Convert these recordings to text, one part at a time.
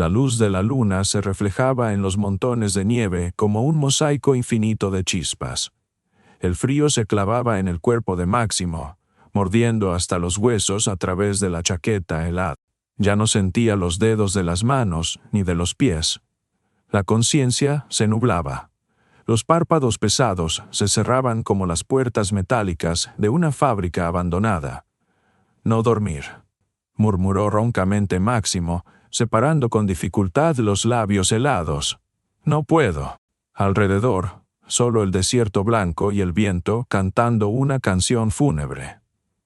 La luz de la luna se reflejaba en los montones de nieve como un mosaico infinito de chispas. El frío se clavaba en el cuerpo de Máximo, mordiendo hasta los huesos a través de la chaqueta helada. Ya no sentía los dedos de las manos ni de los pies. La conciencia se nublaba. Los párpados pesados se cerraban como las puertas metálicas de una fábrica abandonada. No dormir, murmuró roncamente Máximo, separando con dificultad los labios helados. No puedo. Alrededor, solo el desierto blanco y el viento cantando una canción fúnebre.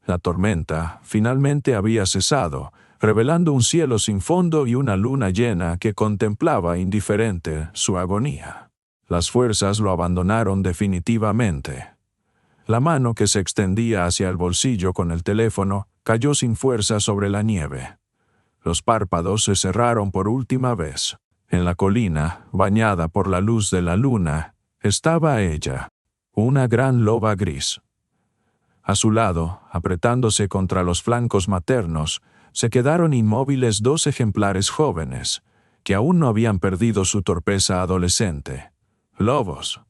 La tormenta finalmente había cesado, revelando un cielo sin fondo y una luna llena que contemplaba indiferente su agonía. Las fuerzas lo abandonaron definitivamente. La mano que se extendía hacia el bolsillo con el teléfono cayó sin fuerza sobre la nieve. Los párpados se cerraron por última vez. En la colina, bañada por la luz de la luna, estaba ella, una gran loba gris. A su lado, apretándose contra los flancos maternos, se quedaron inmóviles 2 ejemplares jóvenes, que aún no habían perdido su torpeza adolescente. Lobos.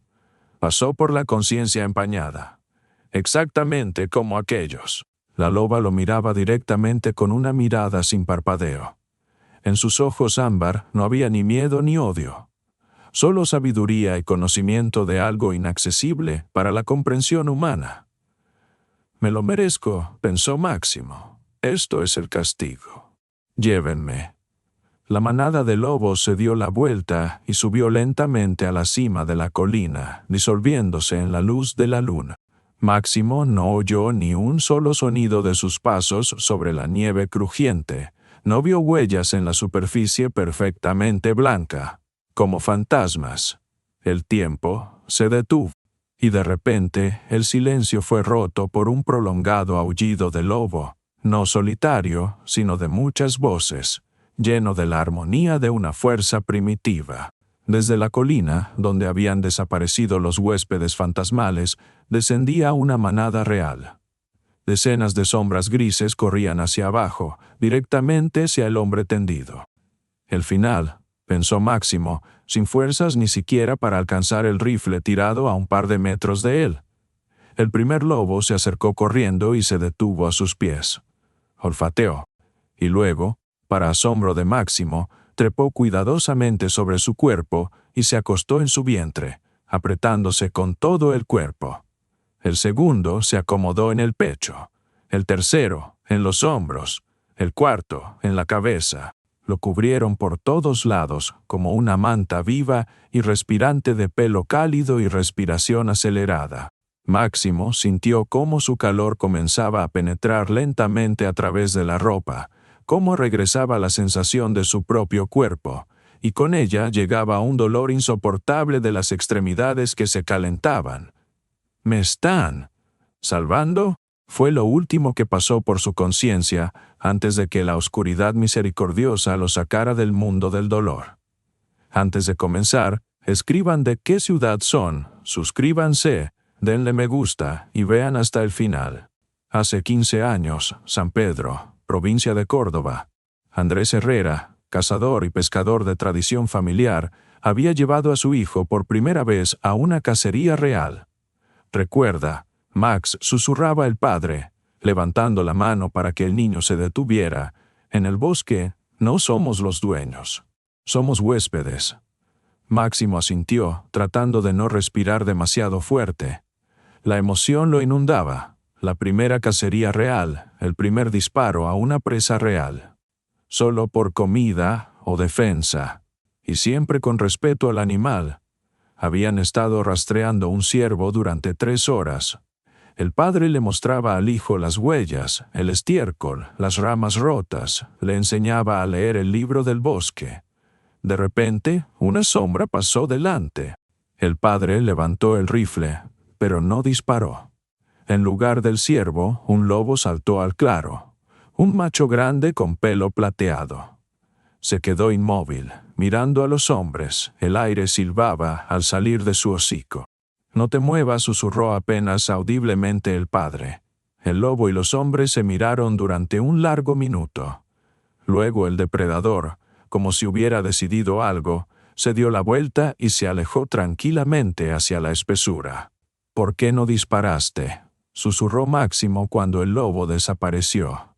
Pasó por la conciencia empañada. Exactamente como aquellos. La loba lo miraba directamente con una mirada sin parpadeo. En sus ojos ámbar no había ni miedo ni odio. Solo sabiduría y conocimiento de algo inaccesible para la comprensión humana. Me lo merezco, pensó Máximo. Esto es el castigo. Llévenme. La manada de lobos se dio la vuelta y subió lentamente a la cima de la colina, disolviéndose en la luz de la luna. Máximo no oyó ni un solo sonido de sus pasos sobre la nieve crujiente. No vio huellas en la superficie perfectamente blanca, como fantasmas. El tiempo se detuvo, y de repente el silencio fue roto por un prolongado aullido de lobo, no solitario, sino de muchas voces, lleno de la armonía de una fuerza primitiva. Desde la colina, donde habían desaparecido los huéspedes fantasmales, descendía una manada real. Decenas de sombras grises corrían hacia abajo, directamente hacia el hombre tendido. El final, pensó Máximo, sin fuerzas ni siquiera para alcanzar el rifle tirado a un par de metros de él. El primer lobo se acercó corriendo y se detuvo a sus pies. Olfateó, y luego, para asombro de Máximo, trepó cuidadosamente sobre su cuerpo y se acostó en su vientre, apretándose con todo el cuerpo. El segundo se acomodó en el pecho, el tercero en los hombros, el cuarto en la cabeza. Lo cubrieron por todos lados como una manta viva y respirante de pelo cálido y respiración acelerada. Máximo sintió cómo su calor comenzaba a penetrar lentamente a través de la ropa, cómo regresaba la sensación de su propio cuerpo, y con ella llegaba un dolor insoportable de las extremidades que se calentaban. ¿Me están salvando? Fue lo último que pasó por su conciencia antes de que la oscuridad misericordiosa lo sacara del mundo del dolor. Antes de comenzar, escriban de qué ciudad son, suscríbanse, denle me gusta y vean hasta el final. Hace 15 años, San Pedro, provincia de Córdoba. Andrés Herrera, cazador y pescador de tradición familiar, había llevado a su hijo por primera vez a una cacería real. Recuerda, Max, susurraba el padre, levantando la mano para que el niño se detuviera. En el bosque no somos los dueños, somos huéspedes. Máximo asintió, tratando de no respirar demasiado fuerte. La emoción lo inundaba. La primera cacería real, el primer disparo a una presa real. Solo por comida o defensa, y siempre con respeto al animal. Habían estado rastreando un ciervo durante 3 horas. El padre le mostraba al hijo las huellas, el estiércol, las ramas rotas, le enseñaba a leer el libro del bosque. De repente, una sombra pasó delante. El padre levantó el rifle, pero no disparó. En lugar del ciervo, un lobo saltó al claro, un macho grande con pelo plateado. Se quedó inmóvil, mirando a los hombres. El aire silbaba al salir de su hocico. «No te muevas», susurró apenas audiblemente el padre. El lobo y los hombres se miraron durante un largo minuto. Luego el depredador, como si hubiera decidido algo, se dio la vuelta y se alejó tranquilamente hacia la espesura. «¿Por qué no disparaste?», susurró Máximo cuando el lobo desapareció.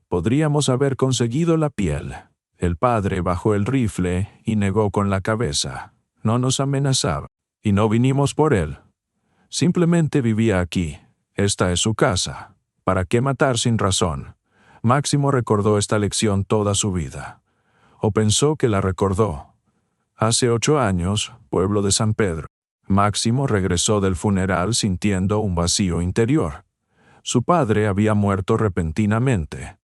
«Podríamos haber conseguido la piel». El padre bajó el rifle y negó con la cabeza. «No nos amenazaba. Y no vinimos por él. Simplemente vivía aquí. Esta es su casa. ¿Para qué matar sin razón?». Máximo recordó esta lección toda su vida. O pensó que la recordó. Hace 8 años, pueblo de San Pedro. Máximo regresó del funeral sintiendo un vacío interior. Su padre había muerto repentinamente.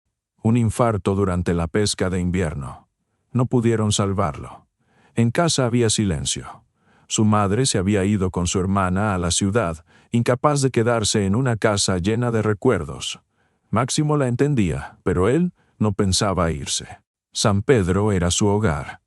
Un infarto durante la pesca de invierno. No pudieron salvarlo. En casa había silencio. Su madre se había ido con su hermana a la ciudad, incapaz de quedarse en una casa llena de recuerdos. Máximo la entendía, pero él no pensaba irse. San Pedro era su hogar.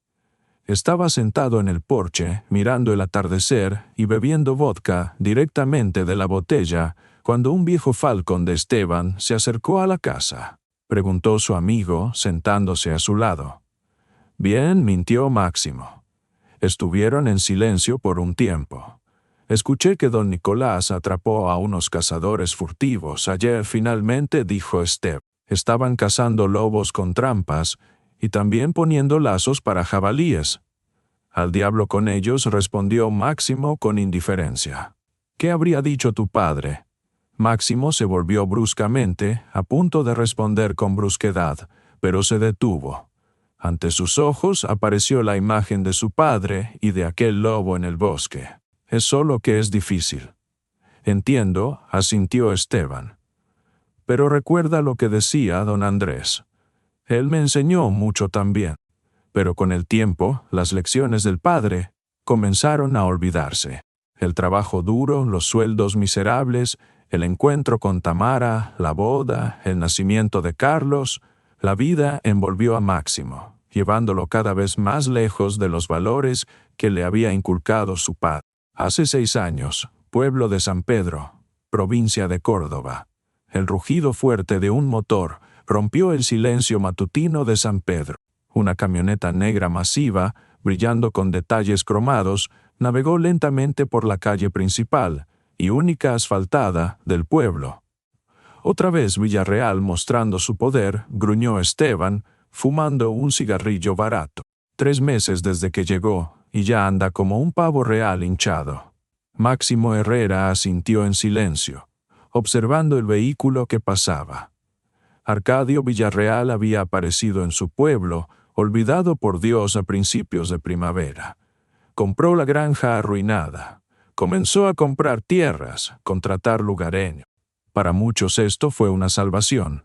Estaba sentado en el porche, mirando el atardecer y bebiendo vodka directamente de la botella, cuando un viejo falcón de Esteban se acercó a la casa. Preguntó su amigo, sentándose a su lado. «Bien», mintió Máximo. Estuvieron en silencio por un tiempo. «Escuché que don Nicolás atrapó a unos cazadores furtivos ayer», finalmente dijo Esteban. «Estaban cazando lobos con trampas y también poniendo lazos para jabalíes». «Al diablo con ellos», respondió Máximo con indiferencia. «¿Qué habría dicho tu padre?». Máximo se volvió bruscamente, a punto de responder con brusquedad, pero se detuvo. Ante sus ojos apareció la imagen de su padre y de aquel lobo en el bosque. «Es solo que es difícil». «Entiendo», asintió Esteban. «Pero recuerda lo que decía don Andrés. Él me enseñó mucho también». Pero con el tiempo, las lecciones del padre comenzaron a olvidarse. El trabajo duro, los sueldos miserables, el encuentro con Tamara, la boda, el nacimiento de Carlos, la vida envolvió a Máximo, llevándolo cada vez más lejos de los valores que le había inculcado su padre. Hace 6 años, pueblo de San Pedro, provincia de Córdoba. El rugido fuerte de un motor rompió el silencio matutino de San Pedro. Una camioneta negra masiva, brillando con detalles cromados, navegó lentamente por la calle principal y única asfaltada del pueblo. «Otra vez Villarreal mostrando su poder», gruñó Esteban, fumando un cigarrillo barato. 3 meses desde que llegó, y ya anda como un pavo real hinchado. Máximo Herrera asintió en silencio, observando el vehículo que pasaba. Arcadio Villarreal había aparecido en su pueblo, olvidado por Dios a principios de primavera. Compró la granja arruinada. Comenzó a comprar tierras, contratar lugareños. Para muchos esto fue una salvación.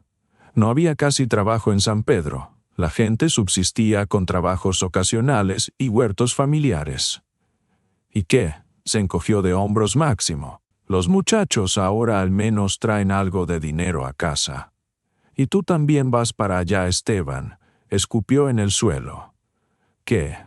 No había casi trabajo en San Pedro. La gente subsistía con trabajos ocasionales y huertos familiares. ¿Y qué?, se encogió de hombros Máximo. «Los muchachos ahora al menos traen algo de dinero a casa». «Y tú también vas para allá, Esteban», escupió en el suelo. «¿Qué?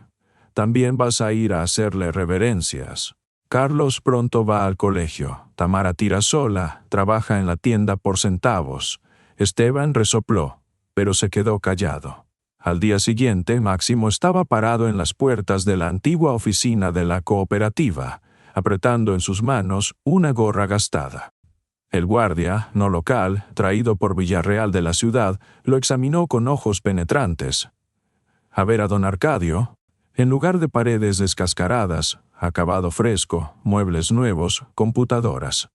¿También vas a ir a hacerle reverencias?» «Carlos pronto va al colegio. Tamara tira sola, trabaja en la tienda por centavos». Esteban resopló, pero se quedó callado. Al día siguiente, Máximo estaba parado en las puertas de la antigua oficina de la cooperativa, apretando en sus manos una gorra gastada. El guardia, no local, traído por Villarreal de la ciudad, lo examinó con ojos penetrantes. A ver a don Arcadio. En lugar de paredes descascaradas, acabado fresco, muebles nuevos, computadoras.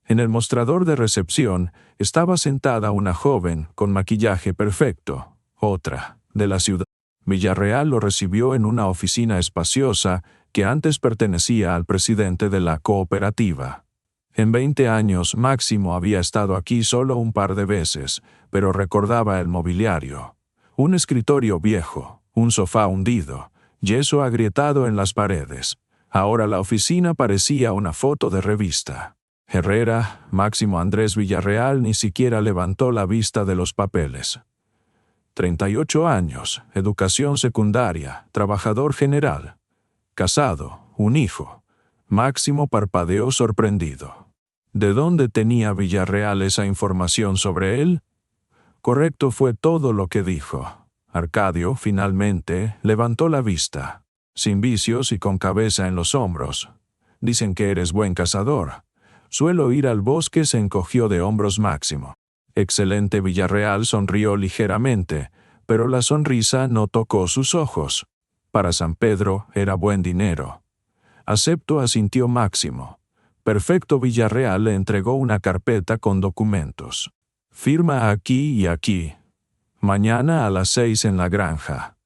En el mostrador de recepción estaba sentada una joven con maquillaje perfecto, otra, de la ciudad. Villarreal lo recibió en una oficina espaciosa que antes pertenecía al presidente de la cooperativa. En 20 años Máximo había estado aquí solo un par de veces, pero recordaba el mobiliario. Un escritorio viejo, un sofá hundido, yeso agrietado en las paredes. Ahora la oficina parecía una foto de revista. Herrera, Máximo Andrés Villarreal, ni siquiera levantó la vista de los papeles. 38 años, educación secundaria, trabajador general. Casado, un hijo. Máximo parpadeó sorprendido. ¿De dónde tenía Villarreal esa información sobre él? Correcto fue todo lo que dijo. Arcadio, finalmente, levantó la vista. Sin vicios y con cabeza en los hombros. Dicen que eres buen cazador. Suelo ir al bosque, se encogió de hombros Máximo. Excelente. Villarreal sonrió ligeramente, pero la sonrisa no tocó sus ojos. Para San Pedro era buen dinero. Acepto, asintió Máximo. Perfecto. Villarreal le entregó una carpeta con documentos. Firma aquí y aquí. Mañana a las 6 en la granja.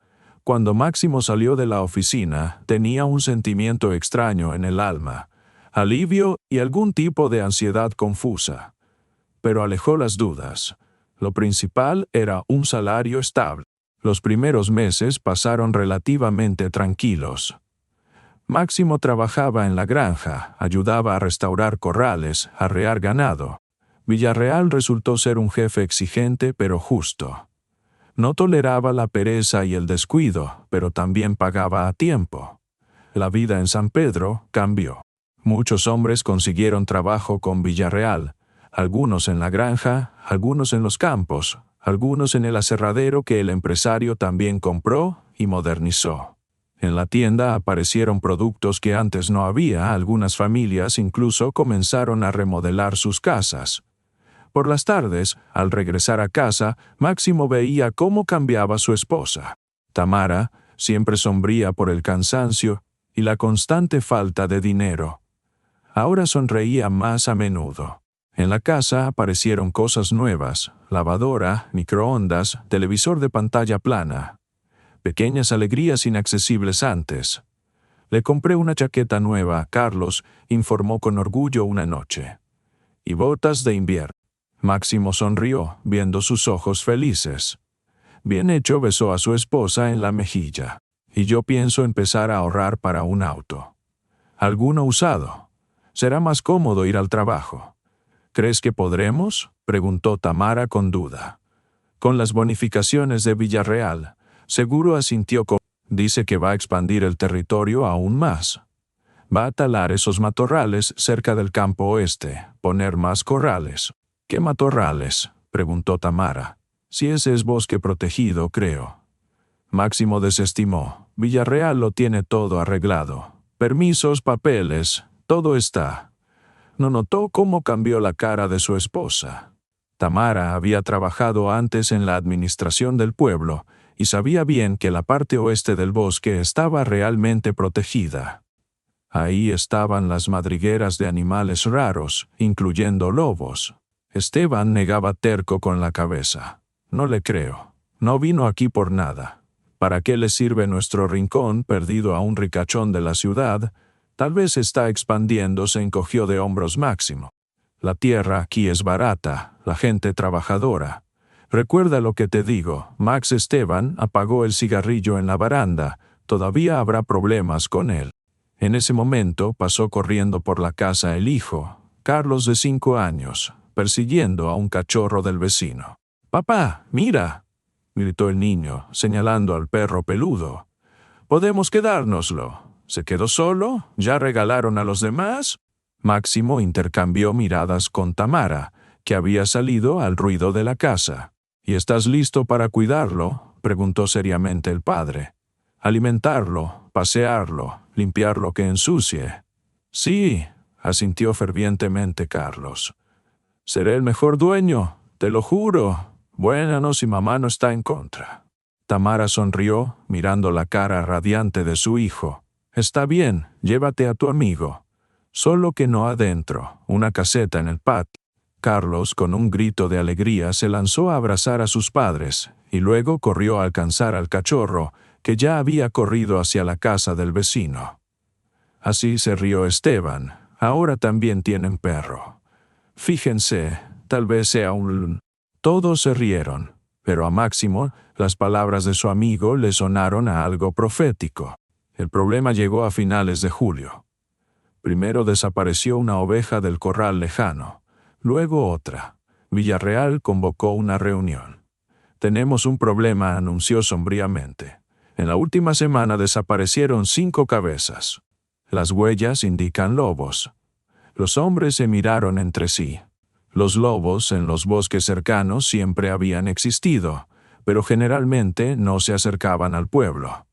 Cuando Máximo salió de la oficina, tenía un sentimiento extraño en el alma, alivio y algún tipo de ansiedad confusa. Pero alejó las dudas. Lo principal era un salario estable. Los primeros meses pasaron relativamente tranquilos. Máximo trabajaba en la granja, ayudaba a restaurar corrales, arrear ganado. Villarreal resultó ser un jefe exigente pero justo. No toleraba la pereza y el descuido, pero también pagaba a tiempo. La vida en San Pedro cambió. Muchos hombres consiguieron trabajo con Villarreal, algunos en la granja, algunos en los campos, algunos en el aserradero que el empresario también compró y modernizó. En la tienda aparecieron productos que antes no había, algunas familias incluso comenzaron a remodelar sus casas. Por las tardes, al regresar a casa, Máximo veía cómo cambiaba su esposa. Tamara, siempre sombría por el cansancio y la constante falta de dinero. Ahora sonreía más a menudo. En la casa aparecieron cosas nuevas: lavadora, microondas, televisor de pantalla plana. Pequeñas alegrías inaccesibles antes. Le compré una chaqueta nueva, Carlos informó con orgullo una noche. Y botas de invierno. Máximo sonrió, viendo sus ojos felices. Bien hecho, besó a su esposa en la mejilla. Y yo pienso empezar a ahorrar para un auto. Alguno usado. Será más cómodo ir al trabajo. ¿Crees que podremos?, preguntó Tamara con duda. Con las bonificaciones de Villarreal, seguro, asintió. Dice que va a expandir el territorio aún más. Va a talar esos matorrales cerca del campo oeste, poner más corrales. ¿Qué matorrales?, preguntó Tamara. Si ese es bosque protegido, creo. Máximo desestimó. Villarreal lo tiene todo arreglado. Permisos, papeles, todo está. No notó cómo cambió la cara de su esposa. Tamara había trabajado antes en la administración del pueblo y sabía bien que la parte oeste del bosque estaba realmente protegida. Ahí estaban las madrigueras de animales raros, incluyendo lobos. Esteban negaba terco con la cabeza. No le creo. No vino aquí por nada. ¿Para qué le sirve nuestro rincón perdido a un ricachón de la ciudad? Tal vez está expandiendo, se encogió de hombros Máximo. La tierra aquí es barata, la gente trabajadora. Recuerda lo que te digo. Max. Esteban apagó el cigarrillo en la baranda. Todavía habrá problemas con él. En ese momento pasó corriendo por la casa el hijo, Carlos, de 5 años, persiguiendo a un cachorro del vecino. «¡Papá, mira!», gritó el niño, señalando al perro peludo. «Podemos quedárnoslo». ¿Se quedó solo? ¿Ya regalaron a los demás? Máximo intercambió miradas con Tamara, que había salido al ruido de la casa. «¿Y estás listo para cuidarlo?», preguntó seriamente el padre. «Alimentarlo, pasearlo, limpiar lo que ensucie». «Sí», asintió fervientemente Carlos. «Seré el mejor dueño, te lo juro. Bueno, si mamá no está en contra». Tamara sonrió, mirando la cara radiante de su hijo. «Está bien, llévate a tu amigo. Solo que no adentro, una caseta en el patio». Carlos, con un grito de alegría, se lanzó a abrazar a sus padres, y luego corrió a alcanzar al cachorro, que ya había corrido hacia la casa del vecino. Así se rió Esteban. «Ahora también tienen perro. Fíjense, tal vez sea un...». Todos se rieron, pero a Máximo las palabras de su amigo le sonaron a algo profético. El problema llegó a finales de julio. Primero desapareció una oveja del corral lejano, luego otra. Villarreal convocó una reunión. «Tenemos un problema», anunció sombríamente. «En la última semana desaparecieron 5 cabezas. Las huellas indican lobos». Los hombres se miraron entre sí. Los lobos en los bosques cercanos siempre habían existido, pero generalmente no se acercaban al pueblo.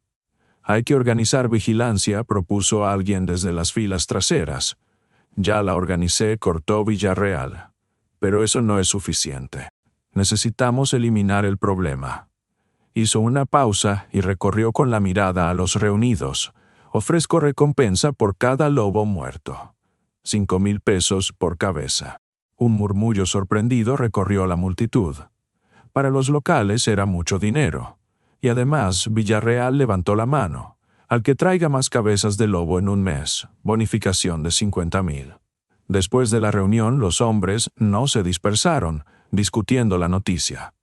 Hay que organizar vigilancia, propuso alguien desde las filas traseras. Ya la organicé, cortó Villarreal. Pero eso no es suficiente. Necesitamos eliminar el problema. Hizo una pausa y recorrió con la mirada a los reunidos. Ofrezco recompensa por cada lobo muerto. 5,000 pesos por cabeza. Un murmullo sorprendido recorrió la multitud. Para los locales era mucho dinero. Y además, Villarreal levantó la mano. Al que traiga más cabezas de lobo en un mes, bonificación de 50,000. Después de la reunión, los hombres no se dispersaron, discutiendo la noticia.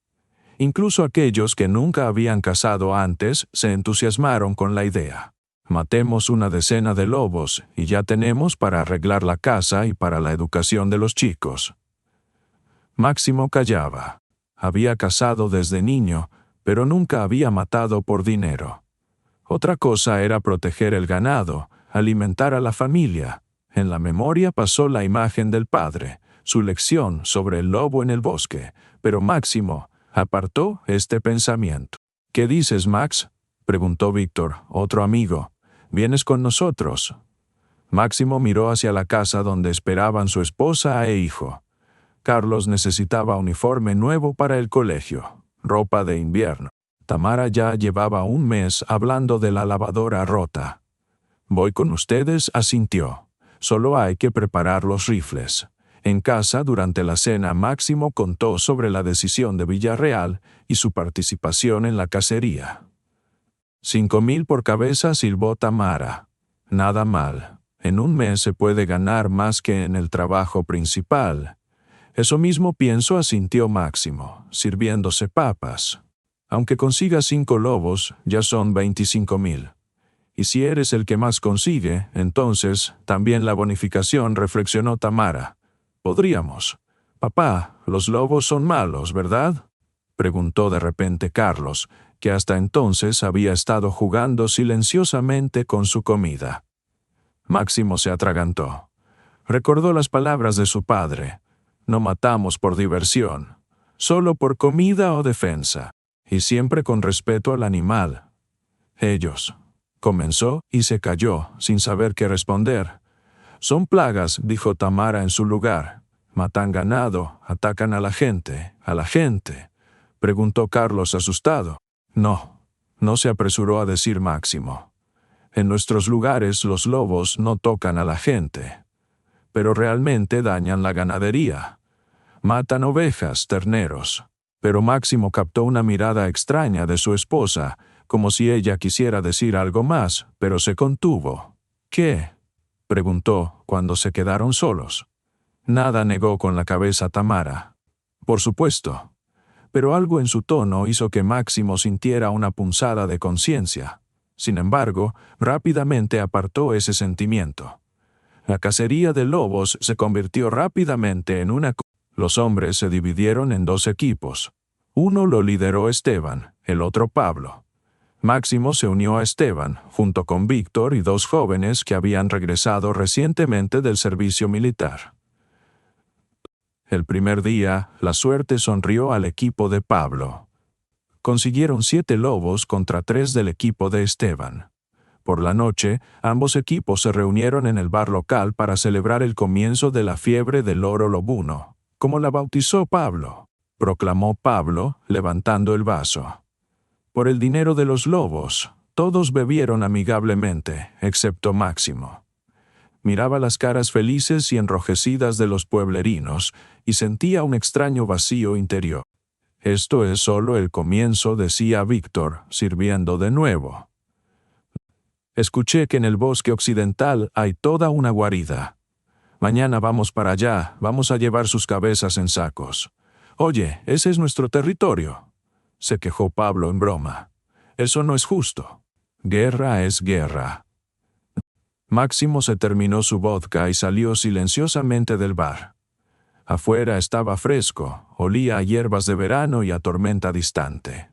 Incluso aquellos que nunca habían cazado antes se entusiasmaron con la idea. Matemos una decena de lobos y ya tenemos para arreglar la casa y para la educación de los chicos. Máximo callaba. Había cazado desde niño, pero nunca había matado por dinero. Otra cosa era proteger el ganado, alimentar a la familia. En la memoria pasó la imagen del padre, su lección sobre el lobo en el bosque, pero Máximo apartó este pensamiento. ¿Qué dices, Max?, preguntó Víctor, otro amigo. ¿Vienes con nosotros? Máximo miró hacia la casa donde esperaban su esposa e hijo. Carlos necesitaba uniforme nuevo para el colegio, ropa de invierno. Tamara ya llevaba un mes hablando de la lavadora rota. Voy con ustedes, asintió. Solo hay que preparar los rifles. En casa, durante la cena, Máximo contó sobre la decisión de Villarreal y su participación en la cacería. 5,000 por cabeza, silbó Tamara. Nada mal. En un mes se puede ganar más que en el trabajo principal. Eso mismo pienso, asintió Máximo, sirviéndose papas. Aunque consigas 5 lobos, ya son 25,000. Y si eres el que más consigue, entonces también la bonificación, reflexionó Tamara. Podríamos. Papá, los lobos son malos, ¿verdad?, preguntó de repente Carlos, que hasta entonces había estado jugando silenciosamente con su comida. Máximo se atragantó. Recordó las palabras de su padre. No matamos por diversión, solo por comida o defensa, y siempre con respeto al animal. Ellos. Comenzó y se calló, sin saber qué responder. Son plagas, dijo Tamara en su lugar. Matan ganado, atacan a la gente, preguntó Carlos asustado. No se apresuró a decir Máximo. En nuestros lugares los lobos no tocan a la gente, pero realmente dañan la ganadería. Matan ovejas, terneros. Pero Máximo captó una mirada extraña de su esposa, como si ella quisiera decir algo más, pero se contuvo. ¿Qué?, preguntó cuando se quedaron solos. Nada, negó con la cabeza Tamara. Por supuesto. Pero algo en su tono hizo que Máximo sintiera una punzada de conciencia. Sin embargo, rápidamente apartó ese sentimiento. La cacería de lobos se convirtió rápidamente en una... Los hombres se dividieron en 2 equipos. Uno lo lideró Esteban, el otro Pablo. Máximo se unió a Esteban, junto con Víctor y 2 jóvenes que habían regresado recientemente del servicio militar. El primer día, la suerte sonrió al equipo de Pablo. Consiguieron 7 lobos contra 3 del equipo de Esteban. Por la noche, ambos equipos se reunieron en el bar local para celebrar el comienzo de la fiebre del oro lobuno, como la bautizó Pablo, proclamó Pablo, levantando el vaso. Por el dinero de los lobos, todos bebieron amigablemente, excepto Máximo. Miraba las caras felices y enrojecidas de los pueblerinos y sentía un extraño vacío interior. Esto es solo el comienzo, decía Víctor, sirviendo de nuevo. Escuché que en el bosque occidental hay toda una guarida. Mañana vamos para allá, vamos a llevar sus cabezas en sacos. Oye, ese es nuestro territorio, se quejó Pablo en broma. Eso no es justo. Guerra es guerra. Máximo se terminó su vodka y salió silenciosamente del bar. Afuera estaba fresco, olía a hierbas de verano y a tormenta distante.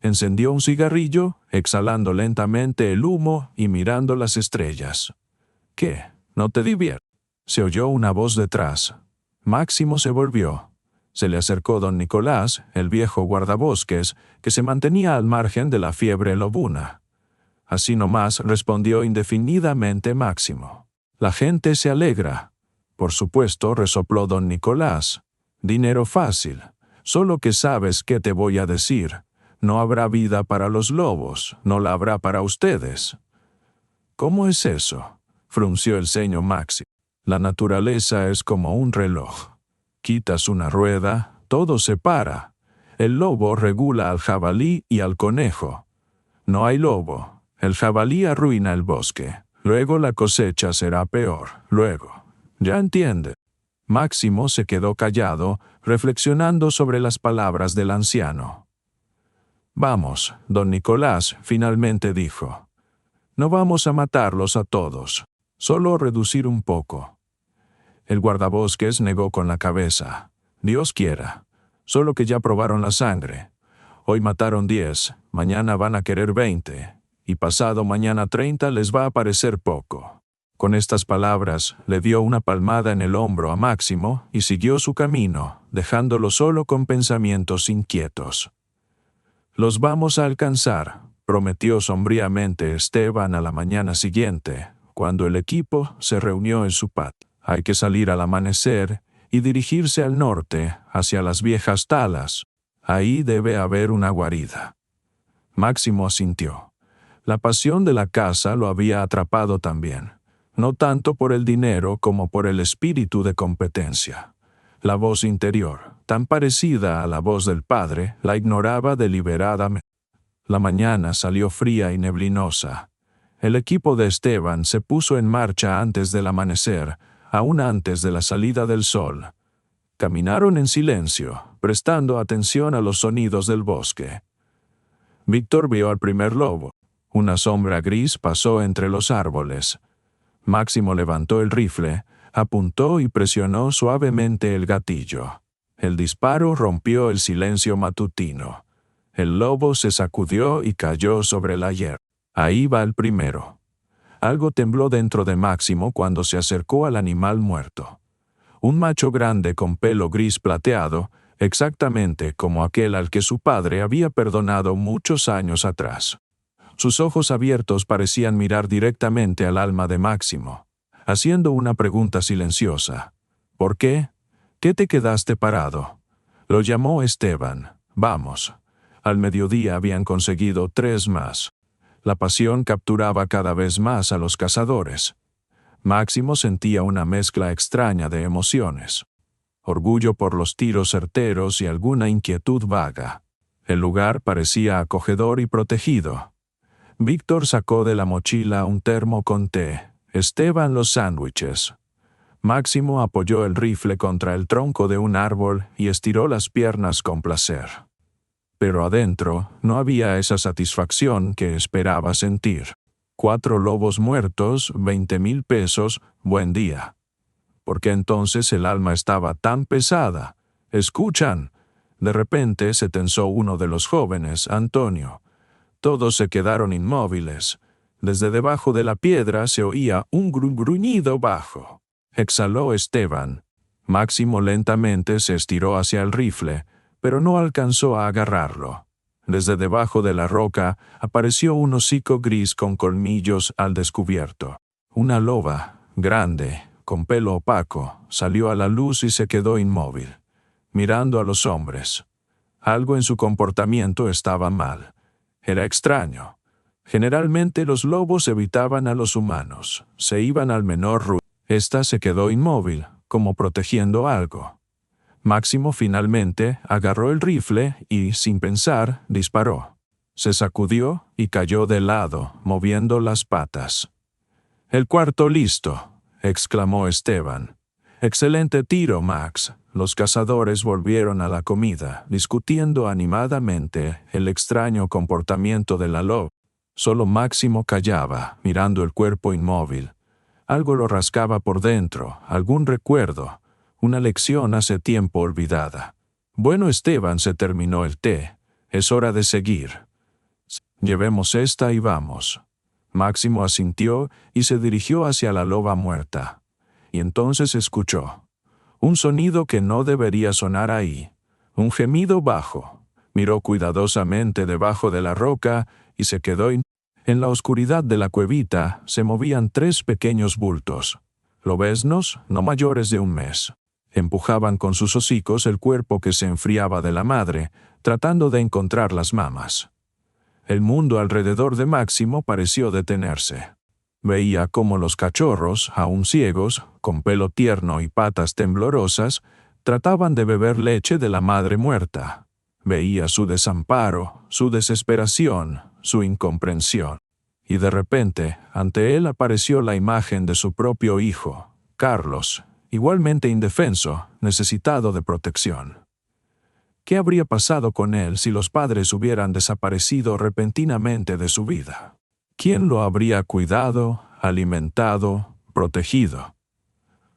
Encendió un cigarrillo, exhalando lentamente el humo y mirando las estrellas. ¿Qué? ¿No te diviertes?, se oyó una voz detrás. Máximo se volvió. Se le acercó don Nicolás, el viejo guardabosques, que se mantenía al margen de la fiebre lobuna. Así nomás respondió indefinidamente Máximo. La gente se alegra. Por supuesto, resopló don Nicolás. Dinero fácil. Solo que sabes qué te voy a decir. No habrá vida para los lobos, no la habrá para ustedes. ¿Cómo es eso?, frunció el ceño Máximo. La naturaleza es como un reloj. Quitas una rueda, todo se para. El lobo regula al jabalí y al conejo. No hay lobo. El jabalí arruina el bosque. Luego la cosecha será peor. Luego. ¿Ya entiende? Máximo se quedó callado, reflexionando sobre las palabras del anciano. Vamos, don Nicolás finalmente dijo. No vamos a matarlos a todos, solo reducir un poco. El guardabosques negó con la cabeza. Dios quiera. Solo que ya probaron la sangre. Hoy mataron 10, mañana van a querer 20, y pasado mañana 30 les va a parecer poco. Con estas palabras le dio una palmada en el hombro a Máximo y siguió su camino, dejándolo solo con pensamientos inquietos. Los vamos a alcanzar, prometió sombríamente Esteban a la mañana siguiente, cuando el equipo se reunió en su patio. Hay que salir al amanecer y dirigirse al norte, hacia las viejas talas. Ahí debe haber una guarida. Máximo asintió. La pasión de la caza lo había atrapado también, no tanto por el dinero como por el espíritu de competencia. La voz interior, tan parecida a la voz del padre, la ignoraba deliberadamente. La mañana salió fría y neblinosa. El equipo de Esteban se puso en marcha antes del amanecer, aún antes de la salida del sol. Caminaron en silencio, prestando atención a los sonidos del bosque. Víctor vio al primer lobo. Una sombra gris pasó entre los árboles. Máximo levantó el rifle, apuntó y presionó suavemente el gatillo. El disparo rompió el silencio matutino. El lobo se sacudió y cayó sobre la hierba. Ahí va el primero. Algo tembló dentro de Máximo cuando se acercó al animal muerto. Un macho grande con pelo gris plateado, exactamente como aquel al que su padre había perdonado muchos años atrás. Sus ojos abiertos parecían mirar directamente al alma de Máximo, haciendo una pregunta silenciosa. ¿Por qué? ¿Qué te quedaste parado? Lo llamó Esteban. Vamos. Al mediodía habían conseguido 3 más. La pasión capturaba cada vez más a los cazadores. Máximo sentía una mezcla extraña de emociones. Orgullo por los tiros certeros y alguna inquietud vaga. El lugar parecía acogedor y protegido. Víctor sacó de la mochila un termo con té, Esteban los sándwiches. Máximo apoyó el rifle contra el tronco de un árbol y estiró las piernas con placer. Pero adentro no había esa satisfacción que esperaba sentir. 4 lobos muertos, 20,000 pesos, buen día. ¿Por qué entonces el alma estaba tan pesada? ¿Escuchan? De repente se tensó uno de los jóvenes, Antonio. Todos se quedaron inmóviles. Desde debajo de la piedra se oía un gruñido bajo. Exhaló Esteban. Máximo lentamente se estiró hacia el rifle, pero no alcanzó a agarrarlo. Desde debajo de la roca apareció un hocico gris con colmillos al descubierto. Una loba, grande, con pelo opaco, salió a la luz y se quedó inmóvil, mirando a los hombres. Algo en su comportamiento estaba mal. Era extraño. Generalmente los lobos evitaban a los humanos, se iban al menor ruido. Esta se quedó inmóvil, como protegiendo algo. Máximo finalmente agarró el rifle y, sin pensar, disparó. Se sacudió y cayó de lado, moviendo las patas. «El cuarto listo», exclamó Esteban. «Excelente tiro, Max». Los cazadores volvieron a la comida, discutiendo animadamente el extraño comportamiento de la loba. Solo Máximo callaba, mirando el cuerpo inmóvil. Algo lo rascaba por dentro, algún recuerdo. Una lección hace tiempo olvidada. Bueno, Esteban, se terminó el té. Es hora de seguir. Llevemos esta y vamos. Máximo asintió y se dirigió hacia la loba muerta. Y entonces escuchó. Un sonido que no debería sonar ahí. Un gemido bajo. Miró cuidadosamente debajo de la roca y se quedó En la oscuridad de la cuevita se movían 3 pequeños bultos. Lobeznos, no mayores de un mes. Empujaban con sus hocicos el cuerpo que se enfriaba de la madre, tratando de encontrar las mamas. El mundo alrededor de Máximo pareció detenerse. Veía cómo los cachorros, aún ciegos, con pelo tierno y patas temblorosas, trataban de beber leche de la madre muerta. Veía su desamparo, su desesperación, su incomprensión. Y de repente, ante él apareció la imagen de su propio hijo, Carlos, igualmente indefenso, necesitado de protección. ¿Qué habría pasado con él si los padres hubieran desaparecido repentinamente de su vida? ¿Quién lo habría cuidado, alimentado, protegido?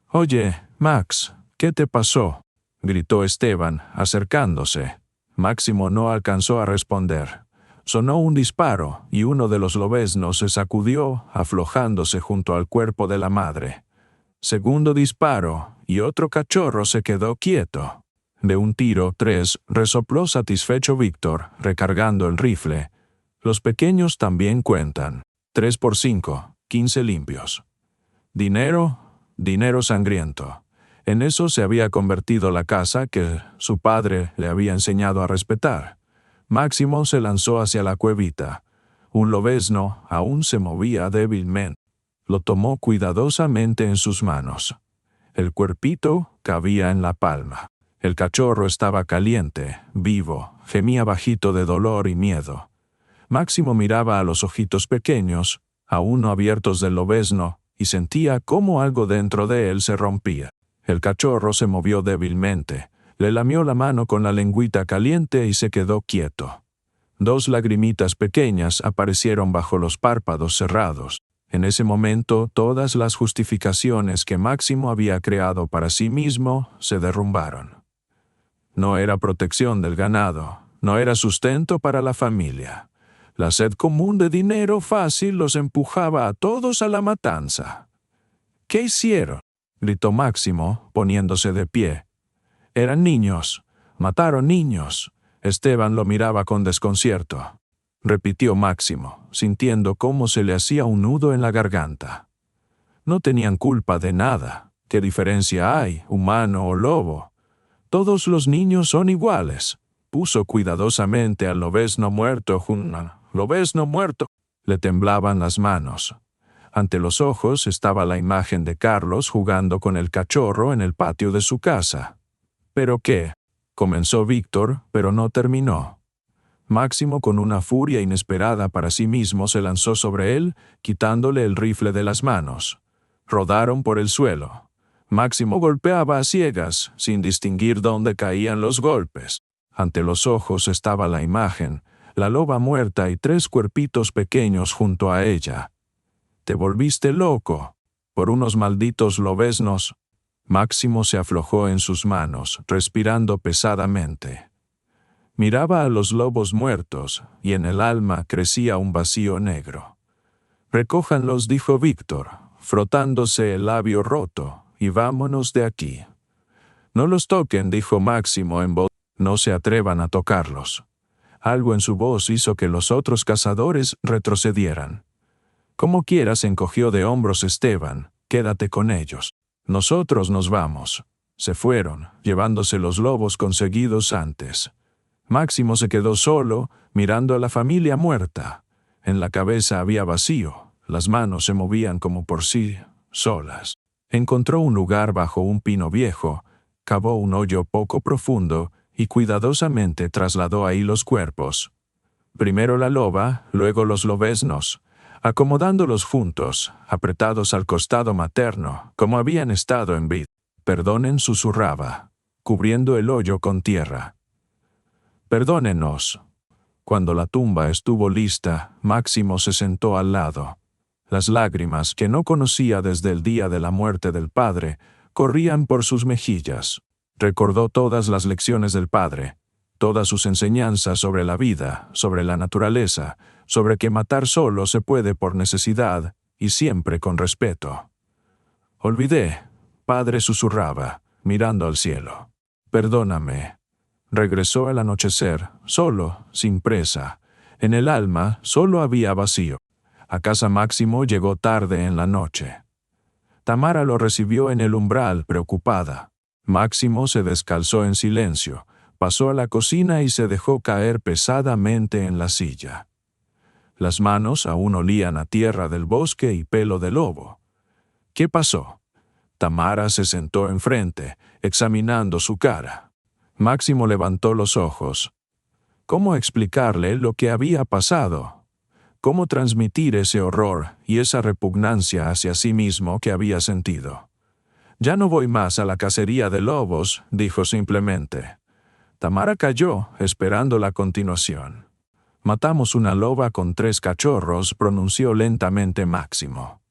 «Oye, Max, ¿qué te pasó?», gritó Esteban, acercándose. Máximo no alcanzó a responder. Sonó un disparo y uno de los lobeznos se sacudió, aflojándose junto al cuerpo de la madre. Segundo disparo y otro cachorro se quedó quieto. De un tiro, 3, resopló satisfecho Víctor, recargando el rifle. Los pequeños también cuentan. 3 por 5, 15 limpios. Dinero, dinero sangriento. En eso se había convertido la casa que su padre le había enseñado a respetar. Máximo se lanzó hacia la cuevita. Un lobezno aún se movía débilmente. Lo tomó cuidadosamente en sus manos. El cuerpito cabía en la palma. El cachorro estaba caliente, vivo, gemía bajito de dolor y miedo. Máximo miraba a los ojitos pequeños, aún no abiertos del lobezno, y sentía cómo algo dentro de él se rompía. El cachorro se movió débilmente, le lamió la mano con la lengüita caliente y se quedó quieto. 2 lagrimitas pequeñas aparecieron bajo los párpados cerrados. En ese momento, todas las justificaciones que Máximo había creado para sí mismo se derrumbaron. No era protección del ganado, no era sustento para la familia. La sed común de dinero fácil los empujaba a todos a la matanza. «¿Qué hicieron?», gritó Máximo, poniéndose de pie. «Eran niños. Mataron niños». Esteban lo miraba con desconcierto. Repitió Máximo, sintiendo cómo se le hacía un nudo en la garganta. No tenían culpa de nada. ¿Qué diferencia hay, humano o lobo? Todos los niños son iguales. Puso cuidadosamente al lobezno muerto «Lobezno muerto». Le temblaban las manos. Ante los ojos estaba la imagen de Carlos jugando con el cachorro en el patio de su casa. «¿Pero qué?», comenzó Víctor, pero no terminó. Máximo, con una furia inesperada para sí mismo, se lanzó sobre él, quitándole el rifle de las manos. Rodaron por el suelo. Máximo golpeaba a ciegas, sin distinguir dónde caían los golpes. Ante los ojos estaba la imagen, la loba muerta y 3 cuerpitos pequeños junto a ella. «Te volviste loco. Por unos malditos lobeznos». Máximo se aflojó en sus manos, respirando pesadamente. Miraba a los lobos muertos, y en el alma crecía un vacío negro. «Recójanlos», dijo Víctor, frotándose el labio roto, «y vámonos de aquí». «No los toquen», dijo Máximo en voz. «No se atrevan a tocarlos». Algo en su voz hizo que los otros cazadores retrocedieran. Como quiera, se encogió de hombros Esteban. «Quédate con ellos. Nosotros nos vamos». Se fueron, llevándose los lobos conseguidos antes. Máximo se quedó solo, mirando a la familia muerta. En la cabeza había vacío, las manos se movían como por sí solas. Encontró un lugar bajo un pino viejo, cavó un hoyo poco profundo y cuidadosamente trasladó ahí los cuerpos. Primero la loba, luego los lobeznos, acomodándolos juntos, apretados al costado materno, como habían estado en vida. «Perdonen», susurraba, cubriendo el hoyo con tierra. «Perdónenos». Cuando la tumba estuvo lista, Máximo se sentó al lado. Las lágrimas, que no conocía desde el día de la muerte del padre, corrían por sus mejillas. Recordó todas las lecciones del padre, todas sus enseñanzas sobre la vida, sobre la naturaleza, sobre que matar solo se puede por necesidad, y siempre con respeto. «Olvidé», padre susurraba, mirando al cielo. Perdóname. Regresó el anochecer, solo, sin presa. En el alma solo había vacío. A casa Máximo llegó tarde en la noche. Tamara lo recibió en el umbral, preocupada. Máximo se descalzó en silencio, pasó a la cocina y se dejó caer pesadamente en la silla. Las manos aún olían a tierra del bosque y pelo de lobo. ¿Qué pasó? Tamara se sentó enfrente, examinando su cara. Máximo levantó los ojos. ¿Cómo explicarle lo que había pasado? ¿Cómo transmitir ese horror y esa repugnancia hacia sí mismo que había sentido? «Ya no voy más a la cacería de lobos», dijo simplemente. Tamara calló, esperando la continuación. «Matamos una loba con 3 cachorros», pronunció lentamente Máximo.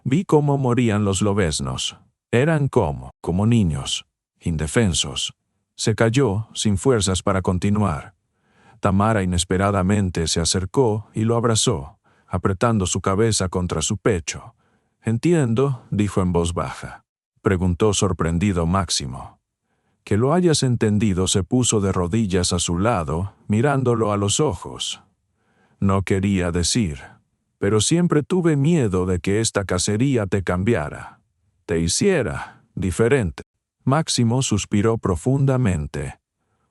«Vi cómo morían los lobeznos. Eran como niños, indefensos». Se calló, sin fuerzas para continuar. Tamara inesperadamente se acercó y lo abrazó, apretando su cabeza contra su pecho. «Entiendo», dijo en voz baja. Preguntó sorprendido Máximo. Que lo hayas entendido, se puso de rodillas a su lado, mirándolo a los ojos. «No quería decir, pero siempre tuve miedo de que esta cacería te cambiara, te hiciera diferente». Máximo suspiró profundamente.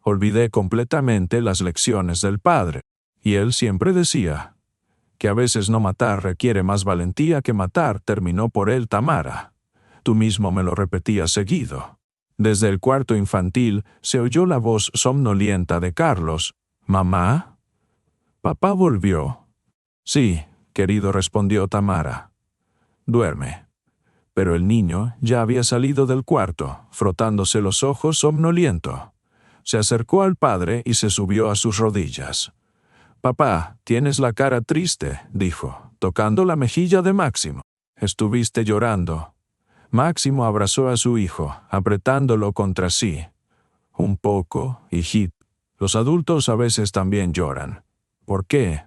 Olvidé completamente las lecciones del padre, y él siempre decía que a veces no matar requiere más valentía que matar, terminó por él Tamara. Tú mismo me lo repetías seguido. Desde el cuarto infantil se oyó la voz somnolienta de Carlos. «¿Mamá?» «Papá volvió». «Sí, querido», respondió Tamara. «Duerme». Pero el niño ya había salido del cuarto, frotándose los ojos somnoliento. Se acercó al padre y se subió a sus rodillas. «Papá, tienes la cara triste», dijo, tocando la mejilla de Máximo. «Estuviste llorando». Máximo abrazó a su hijo, apretándolo contra sí. «Un poco, hijito. Los adultos a veces también lloran». «¿Por qué?»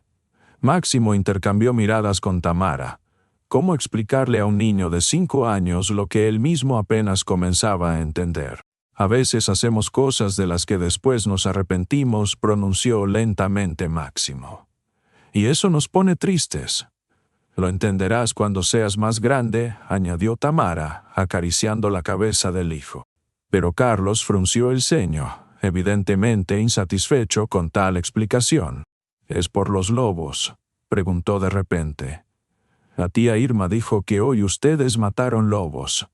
Máximo intercambió miradas con Tamara. ¿Cómo explicarle a un niño de 5 años lo que él mismo apenas comenzaba a entender? «A veces hacemos cosas de las que después nos arrepentimos», pronunció lentamente Máximo. «Y eso nos pone tristes». «Lo entenderás cuando seas más grande», añadió Tamara, acariciando la cabeza del hijo. Pero Carlos frunció el ceño, evidentemente insatisfecho con tal explicación. «¿Es por los lobos?», preguntó de repente. «La tía Irma dijo que hoy ustedes mataron lobos».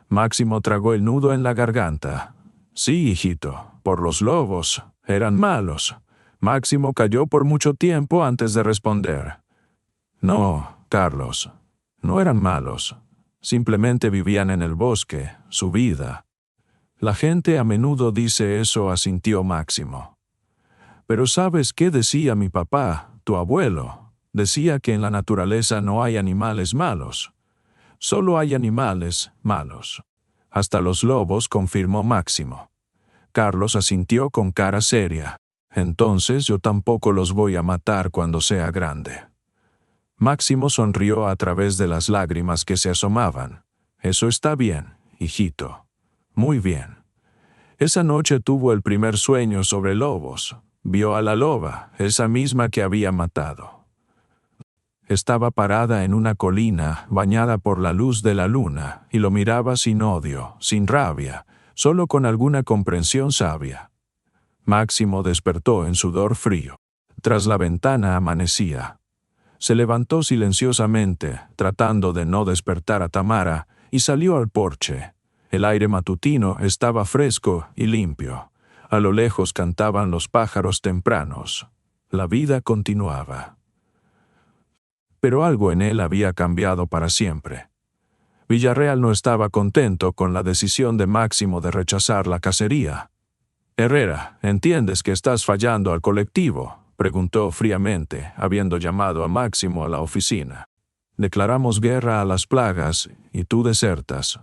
Máximo tragó el nudo en la garganta. «Sí, hijito, por los lobos. Eran malos». Máximo calló por mucho tiempo antes de responder. «No, Carlos, no eran malos. Simplemente vivían en el bosque, su vida». «La gente a menudo dice eso», asintió Máximo. «Pero ¿sabes qué decía mi papá, tu abuelo? Decía que en la naturaleza no hay animales malos. Solo hay animales malos». «Hasta los lobos», confirmó Máximo. Carlos asintió con cara seria. «Entonces yo tampoco los voy a matar cuando sea grande». Máximo sonrió a través de las lágrimas que se asomaban. «Eso está bien, hijito. Muy bien». Esa noche tuvo el primer sueño sobre lobos. Vio a la loba, esa misma que había matado. Estaba parada en una colina, bañada por la luz de la luna, y lo miraba sin odio, sin rabia, solo con alguna comprensión sabia. Máximo despertó en sudor frío. Tras la ventana amanecía. Se levantó silenciosamente, tratando de no despertar a Tamara, y salió al porche. El aire matutino estaba fresco y limpio. A lo lejos cantaban los pájaros tempranos. La vida continuaba. Pero algo en él había cambiado para siempre. Villarreal no estaba contento con la decisión de Máximo de rechazar la cacería. «Herrera, ¿entiendes que estás fallando al colectivo?», preguntó fríamente, habiendo llamado a Máximo a la oficina. «Declaramos guerra a las plagas y tú desertas».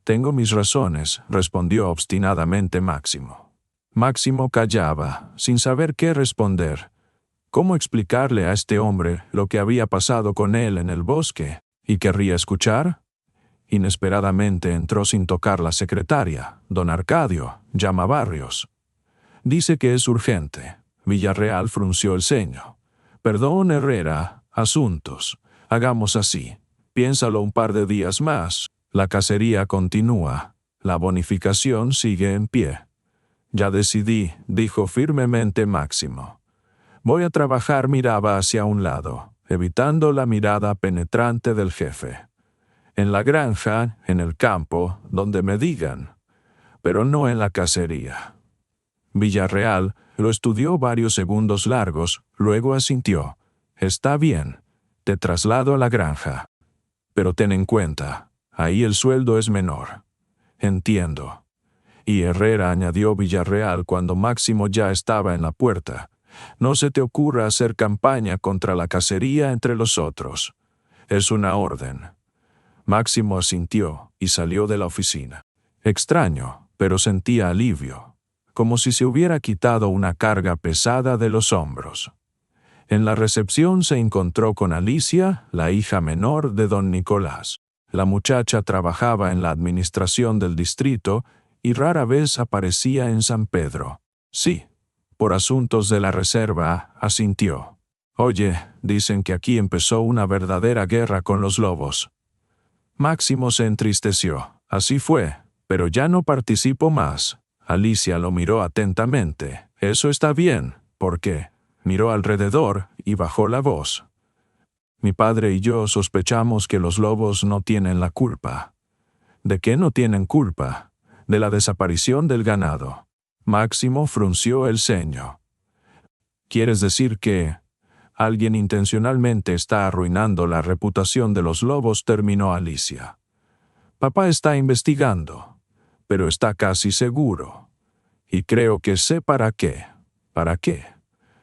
«Tengo mis razones», respondió obstinadamente Máximo. Máximo callaba, sin saber qué responder. ¿Cómo explicarle a este hombre lo que había pasado con él en el bosque? ¿Y querría escuchar? Inesperadamente entró sin tocar la secretaria. Don Arcadio, llama a Barrios. Dice que es urgente. Villarreal frunció el ceño. Perdón, Herrera, asuntos. Hagamos así. Piénsalo un par de días más. La cacería continúa. La bonificación sigue en pie. Ya decidí, dijo firmemente Máximo. Voy a trabajar, miraba hacia un lado, evitando la mirada penetrante del jefe. En la granja, en el campo, donde me digan, pero no en la cacería. Villarreal lo estudió varios segundos largos, luego asintió. Está bien, te traslado a la granja. Pero ten en cuenta, ahí el sueldo es menor. Entiendo. Y Herrera, añadió Villarreal cuando Máximo ya estaba en la puerta. No se te ocurra hacer campaña contra la cacería entre los otros. Es una orden. Máximo asintió y salió de la oficina. Extraño, pero sentía alivio, como si se hubiera quitado una carga pesada de los hombros. En la recepción se encontró con Alicia, la hija menor de don Nicolás. La muchacha trabajaba en la administración del distrito y rara vez aparecía en San Pedro. Sí, por asuntos de la reserva, asintió. Oye, dicen que aquí empezó una verdadera guerra con los lobos. Máximo se entristeció. Así fue, pero ya no participo más. Alicia lo miró atentamente. Eso está bien. ¿Por qué? Miró alrededor y bajó la voz. Mi padre y yo sospechamos que los lobos no tienen la culpa. ¿De qué no tienen culpa? De la desaparición del ganado. Máximo frunció el ceño. ¿Quieres decir que alguien intencionalmente está arruinando la reputación de los lobos?, terminó Alicia. Papá está investigando, pero está casi seguro. Y creo que sé para qué. ¿Para qué?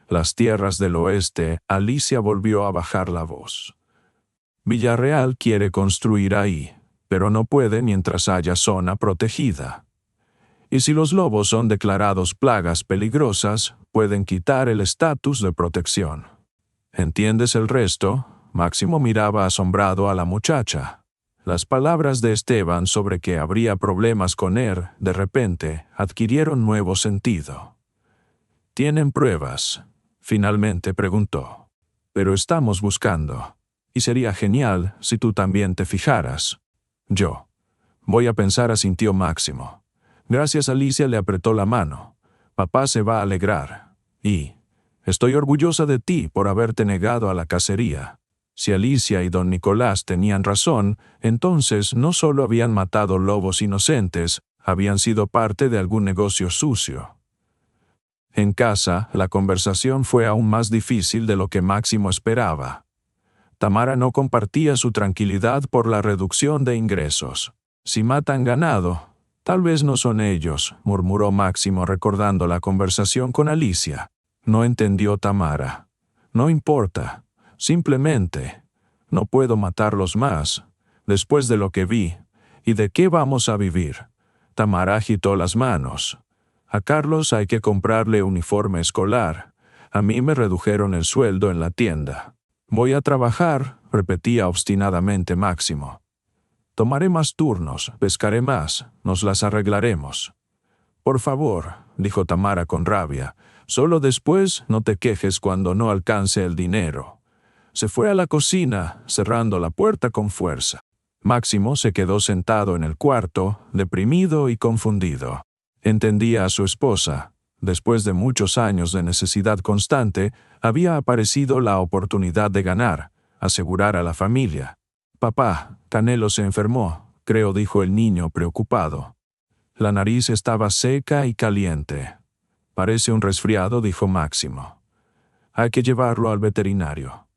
Las tierras del oeste, Alicia volvió a bajar la voz. Villarreal quiere construir ahí, pero no puede mientras haya zona protegida. Y si los lobos son declarados plagas peligrosas, pueden quitar el estatus de protección. ¿Entiendes el resto? Máximo miraba asombrado a la muchacha. Las palabras de Esteban sobre que habría problemas con él, de repente, adquirieron nuevo sentido. ¿Tienen pruebas?, finalmente preguntó. Pero estamos buscando. Y sería genial si tú también te fijaras. Yo. Voy a pensar, asintió Máximo. Gracias, Alicia le apretó la mano. Papá se va a alegrar. Y estoy orgullosa de ti por haberte negado a la cacería. Si Alicia y don Nicolás tenían razón, entonces no solo habían matado lobos inocentes, habían sido parte de algún negocio sucio. En casa, la conversación fue aún más difícil de lo que Máximo esperaba. Tamara no compartía su tranquilidad por la reducción de ingresos. Si matan ganado, tal vez no son ellos, murmuró Máximo recordando la conversación con Alicia. No entendió Tamara. No importa. Simplemente, no puedo matarlos más. Después de lo que vi, ¿y de qué vamos a vivir? Tamara agitó las manos. A Carlos hay que comprarle uniforme escolar. A mí me redujeron el sueldo en la tienda. Voy a trabajar, repetía obstinadamente Máximo. Tomaré más turnos, pescaré más, nos las arreglaremos. Por favor, dijo Tamara con rabia, solo después no te quejes cuando no alcance el dinero. Se fue a la cocina, cerrando la puerta con fuerza. Máximo se quedó sentado en el cuarto, deprimido y confundido. Entendía a su esposa. Después de muchos años de necesidad constante, había aparecido la oportunidad de ganar, asegurar a la familia. Papá, Canelo se enfermó, creo, dijo el niño preocupado. La nariz estaba seca y caliente. Parece un resfriado, dijo Máximo. Hay que llevarlo al veterinario.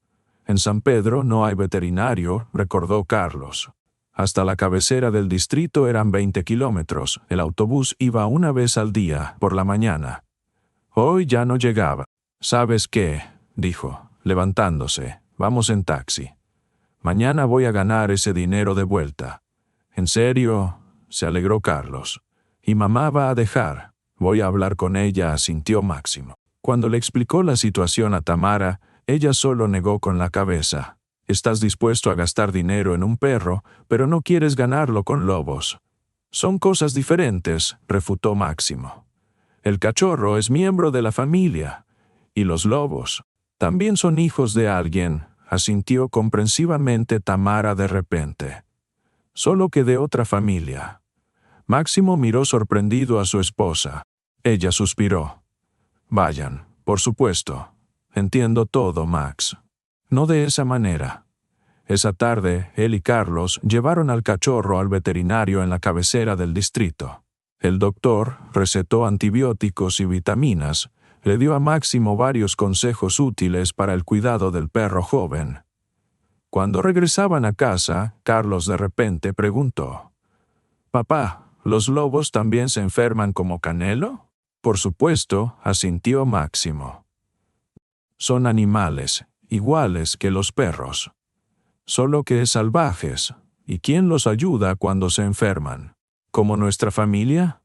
En San Pedro no hay veterinario, recordó Carlos. Hasta la cabecera del distrito eran 20 kilómetros. El autobús iba una vez al día, por la mañana. Hoy ya no llegaba. ¿Sabes qué?, dijo, levantándose. Vamos en taxi. Mañana voy a ganar ese dinero de vuelta. ¿En serio?, se alegró Carlos. Y mamá va a dejar. Voy a hablar con ella, asintió Máximo. Cuando le explicó la situación a Tamara, ella solo negó con la cabeza. Estás dispuesto a gastar dinero en un perro, pero no quieres ganarlo con lobos. Son cosas diferentes, refutó Máximo. El cachorro es miembro de la familia, y los lobos también son hijos de alguien, asintió comprensivamente Tamara de repente. Solo que de otra familia. Máximo miró sorprendido a su esposa. Ella suspiró. Vayan, por supuesto. Entiendo todo, Max. No de esa manera. Esa tarde, él y Carlos llevaron al cachorro al veterinario en la cabecera del distrito. El doctor recetó antibióticos y vitaminas, le dio a Máximo varios consejos útiles para el cuidado del perro joven. Cuando regresaban a casa, Carlos de repente preguntó: «Papá, ¿los lobos también se enferman como Canelo?» «Por supuesto», asintió Máximo. «Son animales, iguales que los perros. Solo que salvajes. ¿Y quién los ayuda cuando se enferman? ¿Como nuestra familia?»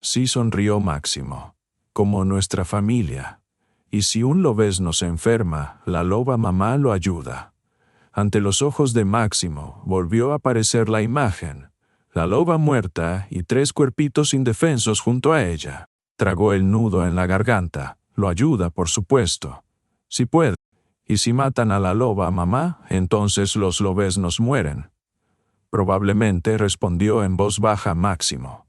Sí, sonrió Máximo. «Como nuestra familia. Y si un lobezno se enferma, la loba mamá lo ayuda». Ante los ojos de Máximo volvió a aparecer la imagen, la loba muerta y 3 cuerpitos indefensos junto a ella. Tragó el nudo en la garganta. Lo ayuda, por supuesto. Si puede. Y si matan a la loba mamá, entonces los lobeznos mueren. Probablemente, respondió en voz baja Máximo.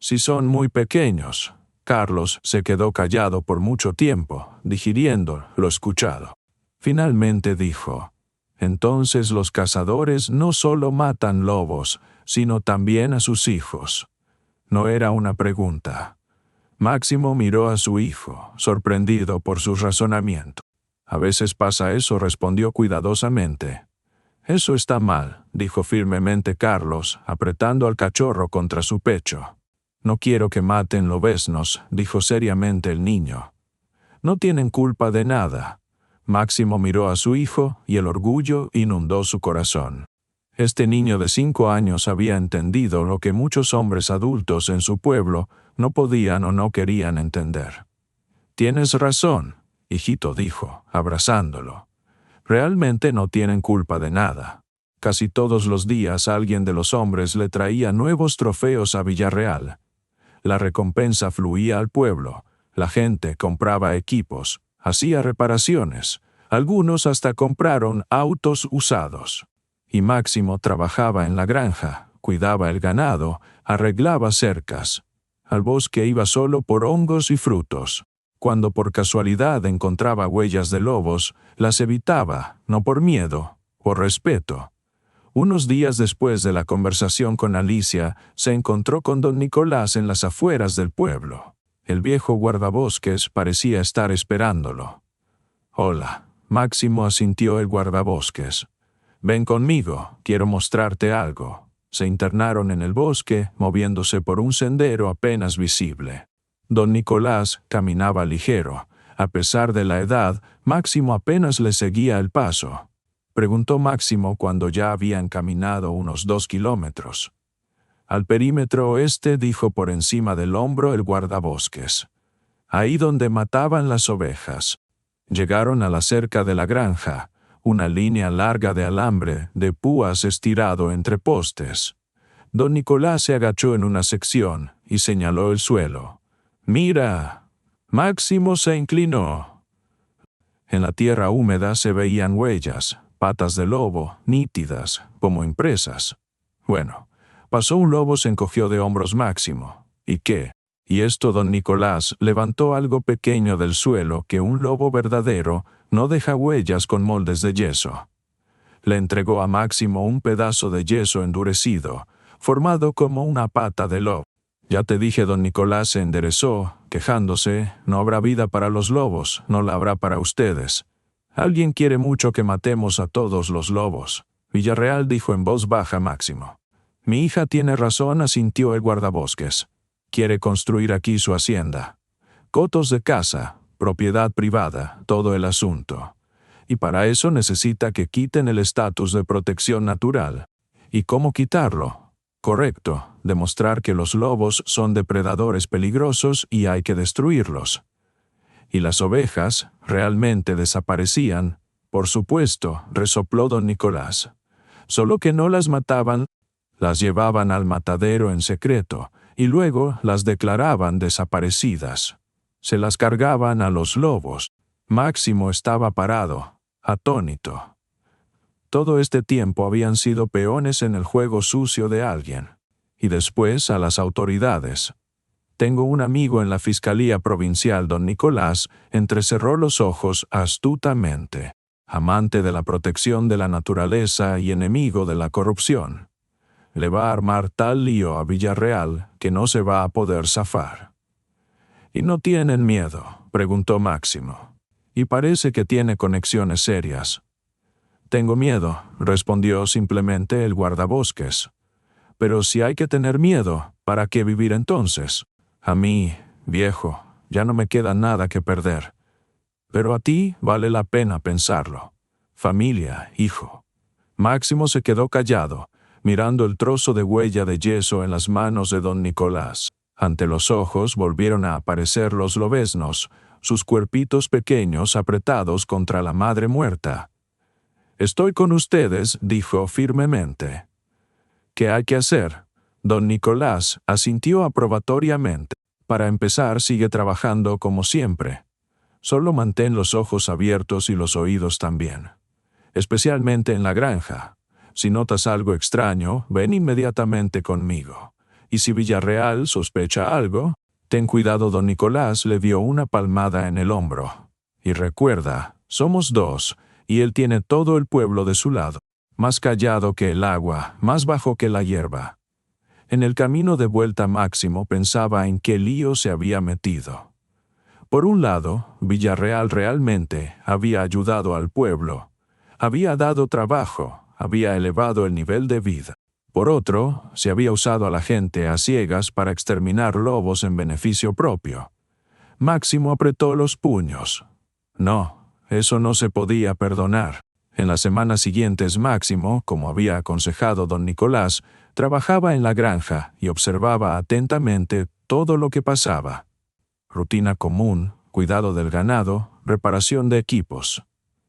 Si son muy pequeños. Carlos se quedó callado por mucho tiempo, digiriendo lo escuchado. Finalmente dijo: «Entonces los cazadores no solo matan lobos, sino también a sus hijos». No era una pregunta. Máximo miró a su hijo, sorprendido por su razonamiento. «A veces pasa eso», respondió cuidadosamente. «Eso está mal», dijo firmemente Carlos, apretando al cachorro contra su pecho. «No quiero que maten lobeznos», dijo seriamente el niño. «No tienen culpa de nada». Máximo miró a su hijo y el orgullo inundó su corazón. Este niño de 5 años había entendido lo que muchos hombres adultos en su pueblo no podían o no querían entender. «Tienes razón», hijito dijo, abrazándolo. «Realmente no tienen culpa de nada». Casi todos los días alguien de los hombres le traía nuevos trofeos a Villarreal. La recompensa fluía al pueblo, la gente compraba equipos, hacía reparaciones, algunos hasta compraron autos usados. Y Máximo trabajaba en la granja, cuidaba el ganado, arreglaba cercas. Al bosque iba solo por hongos y frutos. Cuando por casualidad encontraba huellas de lobos, las evitaba, no por miedo, por respeto. Unos días después de la conversación con Alicia, se encontró con don Nicolás en las afueras del pueblo. El viejo guardabosques parecía estar esperándolo. «Hola», Máximo asintió el guardabosques. «Ven conmigo, quiero mostrarte algo». Se internaron en el bosque, moviéndose por un sendero apenas visible. Don Nicolás caminaba ligero. A pesar de la edad, Máximo apenas le seguía el paso. Preguntó Máximo cuando ya habían caminado unos 2 kilómetros. «Al perímetro oeste», dijo por encima del hombro el guardabosques. «Ahí donde mataban las ovejas». Llegaron a la cerca de la granja, una línea larga de alambre de púas estirado entre postes. Don Nicolás se agachó en una sección y señaló el suelo. «Mira». Máximo se inclinó. En la tierra húmeda se veían huellas, patas de lobo, nítidas, como impresas. «Bueno». Pasó un lobo, se encogió de hombros Máximo. ¿Y qué? Y esto don Nicolás levantó algo pequeño del suelo que un lobo verdadero no deja huellas con moldes de yeso. Le entregó a Máximo un pedazo de yeso endurecido, formado como una pata de lobo. «Ya te dije», don Nicolás se enderezó, quejándose, «no habrá vida para los lobos, no la habrá para ustedes. Alguien quiere mucho que matemos a todos los lobos». Villarreal, dijo en voz baja Máximo. «Mi hija tiene razón», asintió el guardabosques. «Quiere construir aquí su hacienda. Cotos de caza, propiedad privada, todo el asunto. Y para eso necesita que quiten el estatus de protección natural. ¿Y cómo quitarlo? Correcto, demostrar que los lobos son depredadores peligrosos y hay que destruirlos. Y las ovejas realmente desaparecían. Por supuesto, resopló don Nicolás. Solo que no las mataban, las llevaban al matadero en secreto, y luego las declaraban desaparecidas. Se las cargaban a los lobos. Máximo estaba parado, atónito. Todo este tiempo habían sido peones en el juego sucio de alguien. Y después a las autoridades. Tengo un amigo en la Fiscalía Provincial, don Nicolás, entrecerró los ojos astutamente. Amante de la protección de la naturaleza y enemigo de la corrupción. Le va a armar tal lío a Villarreal que no se va a poder zafar. ¿Y no tienen miedo?, preguntó Máximo. Y parece que tiene conexiones serias. Tengo miedo, respondió simplemente el guardabosques. Pero si hay que tener miedo, ¿para qué vivir entonces? A mí, viejo, ya no me queda nada que perder. Pero a ti vale la pena pensarlo. Familia, hijo. Máximo se quedó callado, mirando el trozo de huella de yeso en las manos de don Nicolás. Ante los ojos volvieron a aparecer los lobeznos, sus cuerpitos pequeños apretados contra la madre muerta. «Estoy con ustedes», dijo firmemente. «¿Qué hay que hacer?» Don Nicolás asintió aprobatoriamente. «Para empezar, sigue trabajando como siempre. Solo mantén los ojos abiertos y los oídos también. Especialmente en la granja. Si notas algo extraño, ven inmediatamente conmigo. Y si Villarreal sospecha algo, ten cuidado». Don Nicolás le dio una palmada en el hombro. «Y recuerda, somos dos, y él tiene todo el pueblo de su lado. Más callado que el agua, más bajo que la hierba». En el camino de vuelta Máximo pensaba en qué lío se había metido. Por un lado, Villarreal realmente había ayudado al pueblo. Había dado trabajo, había elevado el nivel de vida. Por otro, se había usado a la gente a ciegas para exterminar lobos en beneficio propio. Máximo apretó los puños. No, eso no se podía perdonar. En las semanas siguientes Máximo, como había aconsejado don Nicolás, trabajaba en la granja y observaba atentamente todo lo que pasaba. Rutina común, cuidado del ganado, reparación de equipos.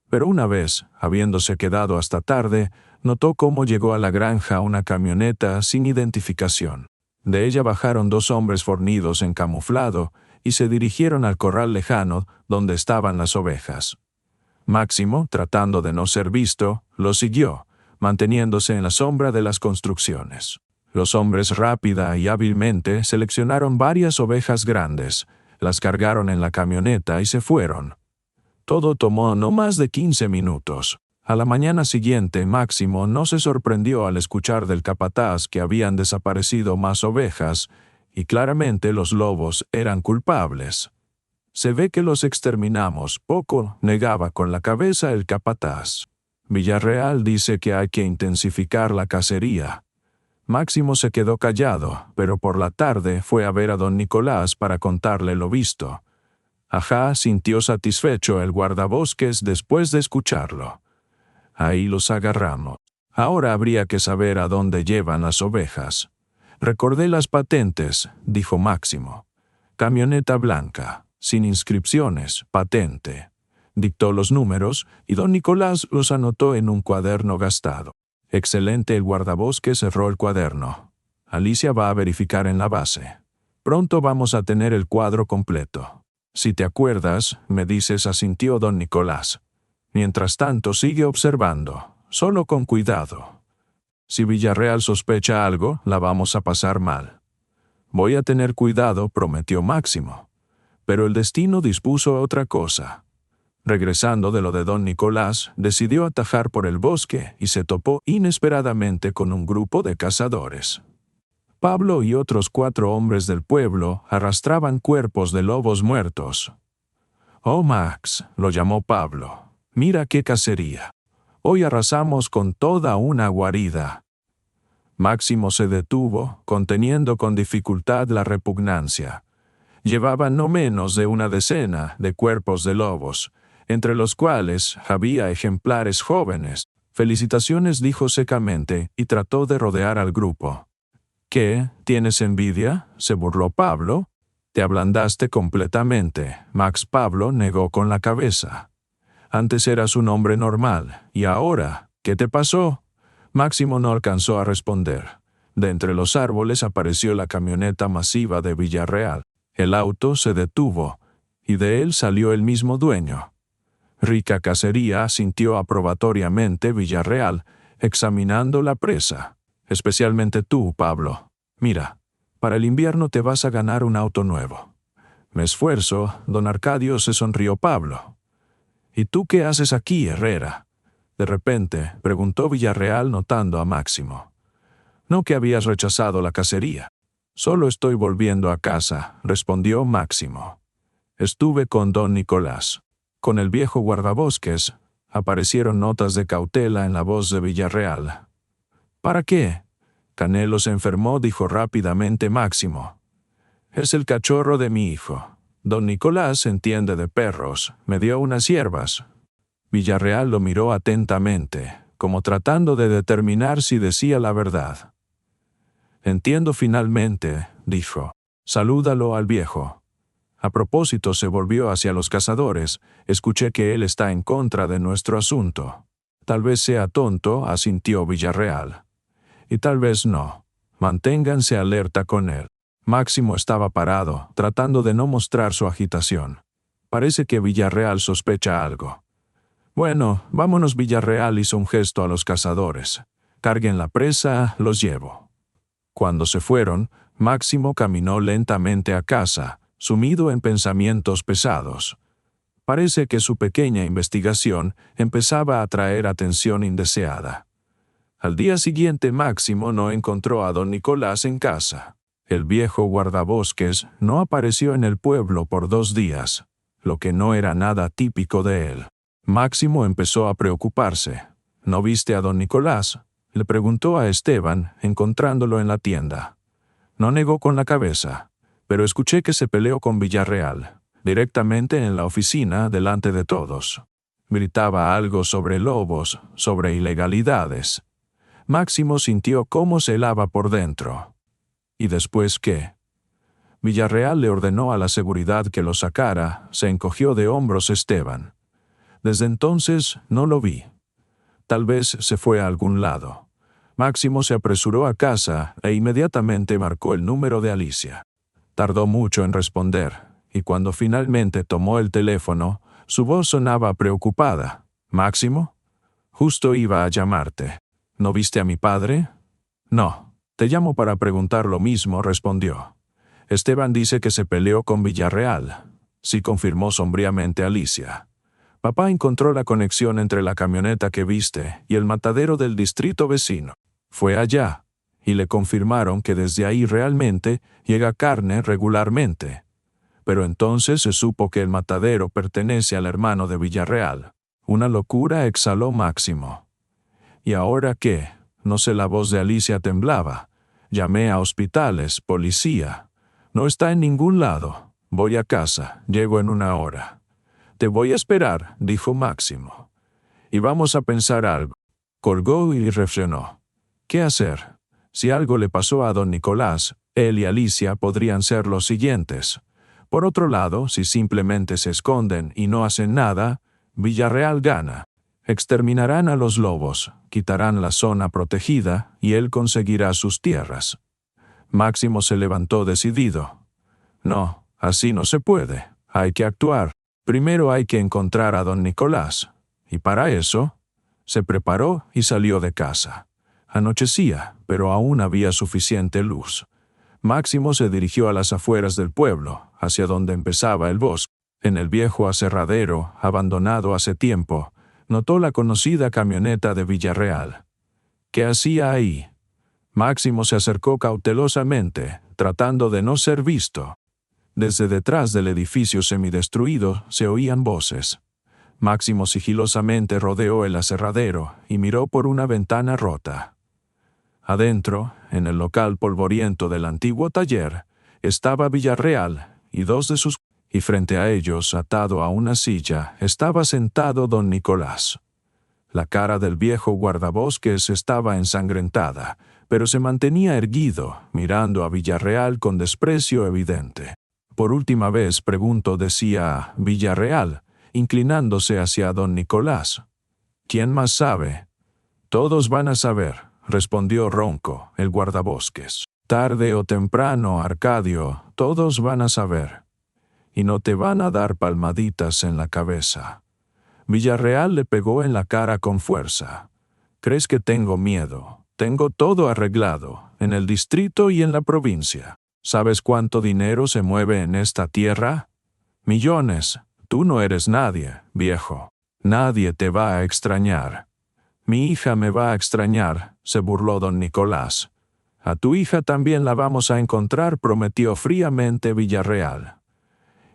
Pero una vez, habiéndose quedado hasta tarde, notó cómo llegó a la granja una camioneta sin identificación. De ella bajaron dos hombres fornidos en camuflado y se dirigieron al corral lejano donde estaban las ovejas. Máximo, tratando de no ser visto, lo siguió, manteniéndose en la sombra de las construcciones. Los hombres rápida y hábilmente seleccionaron varias ovejas grandes, las cargaron en la camioneta y se fueron. Todo tomó no más de 15 minutos. A la mañana siguiente, Máximo no se sorprendió al escuchar del capataz que habían desaparecido más ovejas, y claramente los lobos eran culpables. «Se ve que los exterminamos poco», negaba con la cabeza el capataz. «Villarreal dice que hay que intensificar la cacería». Máximo se quedó callado, pero por la tarde fue a ver a don Nicolás para contarle lo visto. «Ajá», sintió satisfecho el guardabosques después de escucharlo. «Ahí los agarramos. Ahora habría que saber a dónde llevan las ovejas». «Recordé las patentes», dijo Máximo. «Camioneta blanca, sin inscripciones, patente». Dictó los números y don Nicolás los anotó en un cuaderno gastado. «Excelente». El guardabosques cerró el cuaderno. «Alicia va a verificar en la base. Pronto vamos a tener el cuadro completo. Si te acuerdas, me dices», asintió don Nicolás. «Mientras tanto, sigue observando, solo con cuidado. Si Villarreal sospecha algo, la vamos a pasar mal». «Voy a tener cuidado», prometió Máximo. Pero el destino dispuso otra cosa. Regresando de lo de don Nicolás, decidió atajar por el bosque y se topó inesperadamente con un grupo de cazadores. Pablo y otros 4 hombres del pueblo arrastraban cuerpos de lobos muertos. «Oh, Max», lo llamó Pablo, «mira qué cacería. Hoy arrasamos con toda una guarida». Máximo se detuvo, conteniendo con dificultad la repugnancia. Llevaban no menos de una decena de cuerpos de lobos, entre los cuales había ejemplares jóvenes. «Felicitaciones», dijo secamente, y trató de rodear al grupo. «¿Qué? ¿Tienes envidia?», se burló Pablo. «Te ablandaste completamente». Max. Pablo negó con la cabeza. Antes eras un hombre normal, y ahora, ¿qué te pasó? Máximo no alcanzó a responder. De entre los árboles apareció la camioneta masiva de Villarreal. El auto se detuvo, y de él salió el mismo dueño. Rica cacería, sintió aprobatoriamente Villarreal, examinando la presa. Especialmente tú, Pablo. Mira, para el invierno te vas a ganar un auto nuevo. Me esfuerzo, don Arcadio, se sonrió Pablo. ¿Y tú qué haces aquí, Herrera? De repente, preguntó Villarreal notando a Máximo. No que habías rechazado la cacería. Solo estoy volviendo a casa, respondió Máximo. Estuve con don Nicolás. Con el viejo guardabosques, aparecieron notas de cautela en la voz de Villarreal. ¿Para qué? Canelo se enfermó, dijo rápidamente Máximo. Es el cachorro de mi hijo. Don Nicolás entiende de perros. Me dio unas hierbas. Villarreal lo miró atentamente, como tratando de determinar si decía la verdad. Entiendo finalmente, dijo. Salúdalo al viejo. A propósito, se volvió hacia los cazadores. Escuché que él está en contra de nuestro asunto. Tal vez sea tonto, asintió Villarreal. Y tal vez no. Manténganse alerta con él. Máximo estaba parado, tratando de no mostrar su agitación. Parece que Villarreal sospecha algo. Bueno, vámonos. Villarreal hizo un gesto a los cazadores. Carguen la presa, los llevo. Cuando se fueron, Máximo caminó lentamente a casa, sumido en pensamientos pesados. Parece que su pequeña investigación empezaba a atraer atención indeseada. Al día siguiente Máximo no encontró a don Nicolás en casa. El viejo guardabosques no apareció en el pueblo por 2 días, lo que no era nada típico de él. Máximo empezó a preocuparse. ¿No viste a don Nicolás?, le preguntó a Esteban, encontrándolo en la tienda. No negó con la cabeza, pero escuché que se peleó con Villarreal, directamente en la oficina, delante de todos. Gritaba algo sobre lobos, sobre ilegalidades. Máximo sintió cómo se helaba por dentro. ¿Y después qué? Villarreal le ordenó a la seguridad que lo sacara. Se encogió de hombros Esteban. Desde entonces no lo vi. Tal vez se fue a algún lado. Máximo se apresuró a casa e inmediatamente marcó el número de Alicia. Tardó mucho en responder, y cuando finalmente tomó el teléfono, su voz sonaba preocupada. ¿Máximo? Justo iba a llamarte. ¿No viste a mi padre? No. Te llamo para preguntar lo mismo, respondió. Esteban dice que se peleó con Villarreal. Sí, confirmó sombríamente Alicia. Papá encontró la conexión entre la camioneta que viste y el matadero del distrito vecino. Fue allá, y le confirmaron que desde ahí realmente llega carne regularmente. Pero entonces se supo que el matadero pertenece al hermano de Villarreal. Una locura, exhaló Máximo. ¿Y ahora qué? No sé, la voz de Alicia temblaba. Llamé a hospitales, policía. No está en ningún lado. Voy a casa, llego en 1 hora. Te voy a esperar, dijo Máximo. Y vamos a pensar algo. Colgó y reflexionó. ¿Qué hacer? Si algo le pasó a don Nicolás, él y Alicia podrían ser los siguientes. Por otro lado, si simplemente se esconden y no hacen nada, Villarreal gana. Exterminarán a los lobos, quitarán la zona protegida y él conseguirá sus tierras. Máximo se levantó decidido. No, así no se puede. Hay que actuar. Primero hay que encontrar a don Nicolás. Y para eso, se preparó y salió de casa. Anochecía, pero aún había suficiente luz. Máximo se dirigió a las afueras del pueblo, hacia donde empezaba el bosque. En el viejo aserradero, abandonado hace tiempo, notó la conocida camioneta de Villarreal. ¿Qué hacía ahí? Máximo se acercó cautelosamente, tratando de no ser visto. Desde detrás del edificio semidestruido se oían voces. Máximo sigilosamente rodeó el aserradero y miró por una ventana rota. Adentro, en el local polvoriento del antiguo taller, estaba Villarreal y 2 de sus... y frente a ellos, atado a una silla, estaba sentado don Nicolás. La cara del viejo guardabosques estaba ensangrentada, pero se mantenía erguido, mirando a Villarreal con desprecio evidente. Por última vez pregunto, decía Villarreal, inclinándose hacia don Nicolás. ¿Quién más sabe? Todos van a saber, respondió ronco el guardabosques. Tarde o temprano, Arcadio, todos van a saber. Y no te van a dar palmaditas en la cabeza. Villarreal le pegó en la cara con fuerza. ¿Crees que tengo miedo? Tengo todo arreglado, en el distrito y en la provincia. ¿Sabes cuánto dinero se mueve en esta tierra? Millones. Tú no eres nadie, viejo. Nadie te va a extrañar. Mi hija me va a extrañar, se burló don Nicolás. A tu hija también la vamos a encontrar, prometió fríamente Villarreal.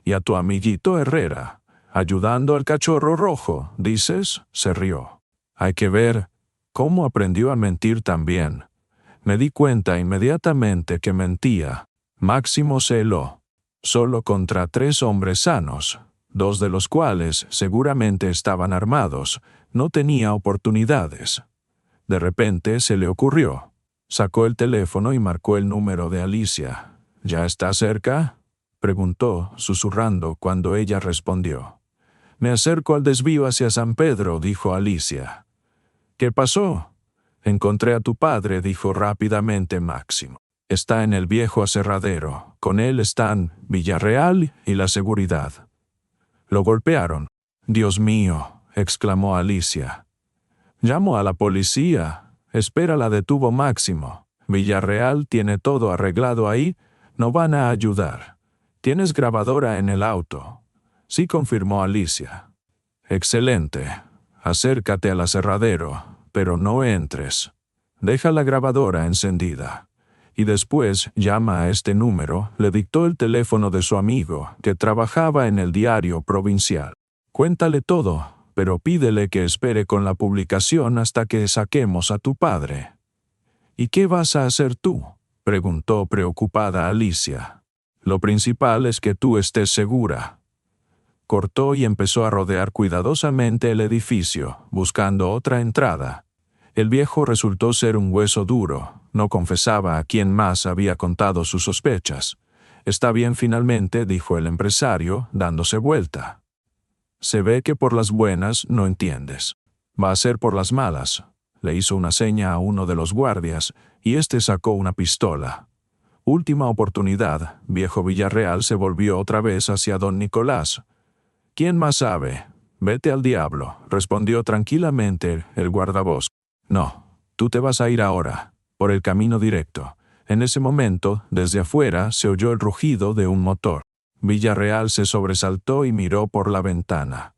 Y a tu amiguito Herrera, ayudando al cachorro rojo, ¿dices? Se rió. Hay que ver cómo aprendió a mentir también. Me di cuenta inmediatamente que mentía. Máximo se heló. Solo contra 3 hombres sanos, 2 de los cuales seguramente estaban armados, no tenía oportunidades. De repente se le ocurrió. Sacó el teléfono y marcó el número de Alicia. ¿Ya está cerca?, preguntó, susurrando, cuando ella respondió. Me acerco al desvío hacia San Pedro, dijo Alicia. ¿Qué pasó? Encontré a tu padre, dijo rápidamente Máximo. Está en el viejo aserradero. Con él están Villarreal y la seguridad. Lo golpearon. Dios mío, exclamó Alicia. Llamo a la policía. Espera, la detuvo Máximo. Villarreal tiene todo arreglado ahí. No van a ayudar. ¿Tienes grabadora en el auto? Sí, confirmó Alicia. Excelente. Acércate al aserradero, pero no entres. Deja la grabadora encendida. Y después llama a este número, le dictó el teléfono de su amigo, que trabajaba en el diario provincial. Cuéntale todo, pero pídele que espere con la publicación hasta que saquemos a tu padre. ¿Y qué vas a hacer tú?, preguntó preocupada Alicia. Lo principal es que tú estés segura. Cortó y empezó a rodear cuidadosamente el edificio, buscando otra entrada. El viejo resultó ser un hueso duro, no confesaba a quién más había contado sus sospechas. Está bien finalmente, dijo el empresario, dándose vuelta. Se ve que por las buenas no entiendes. Va a ser por las malas. Le hizo una seña a uno de los guardias, y éste sacó una pistola. Última oportunidad, viejo Villarreal se volvió otra vez hacia don Nicolás. ¿Quién más sabe? Vete al diablo, respondió tranquilamente el guardabosques. No, tú te vas a ir ahora, por el camino directo. En ese momento, desde afuera, se oyó el rugido de un motor. Villarreal se sobresaltó y miró por la ventana.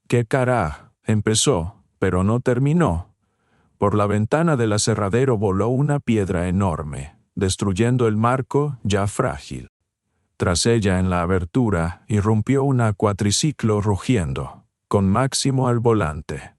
«¿Qué caraj?», empezó, pero no terminó. Por la ventana del aserradero voló una piedra enorme, destruyendo el marco ya frágil. Tras ella, en la abertura, irrumpió una cuatriciclo rugiendo, con Máximo al volante.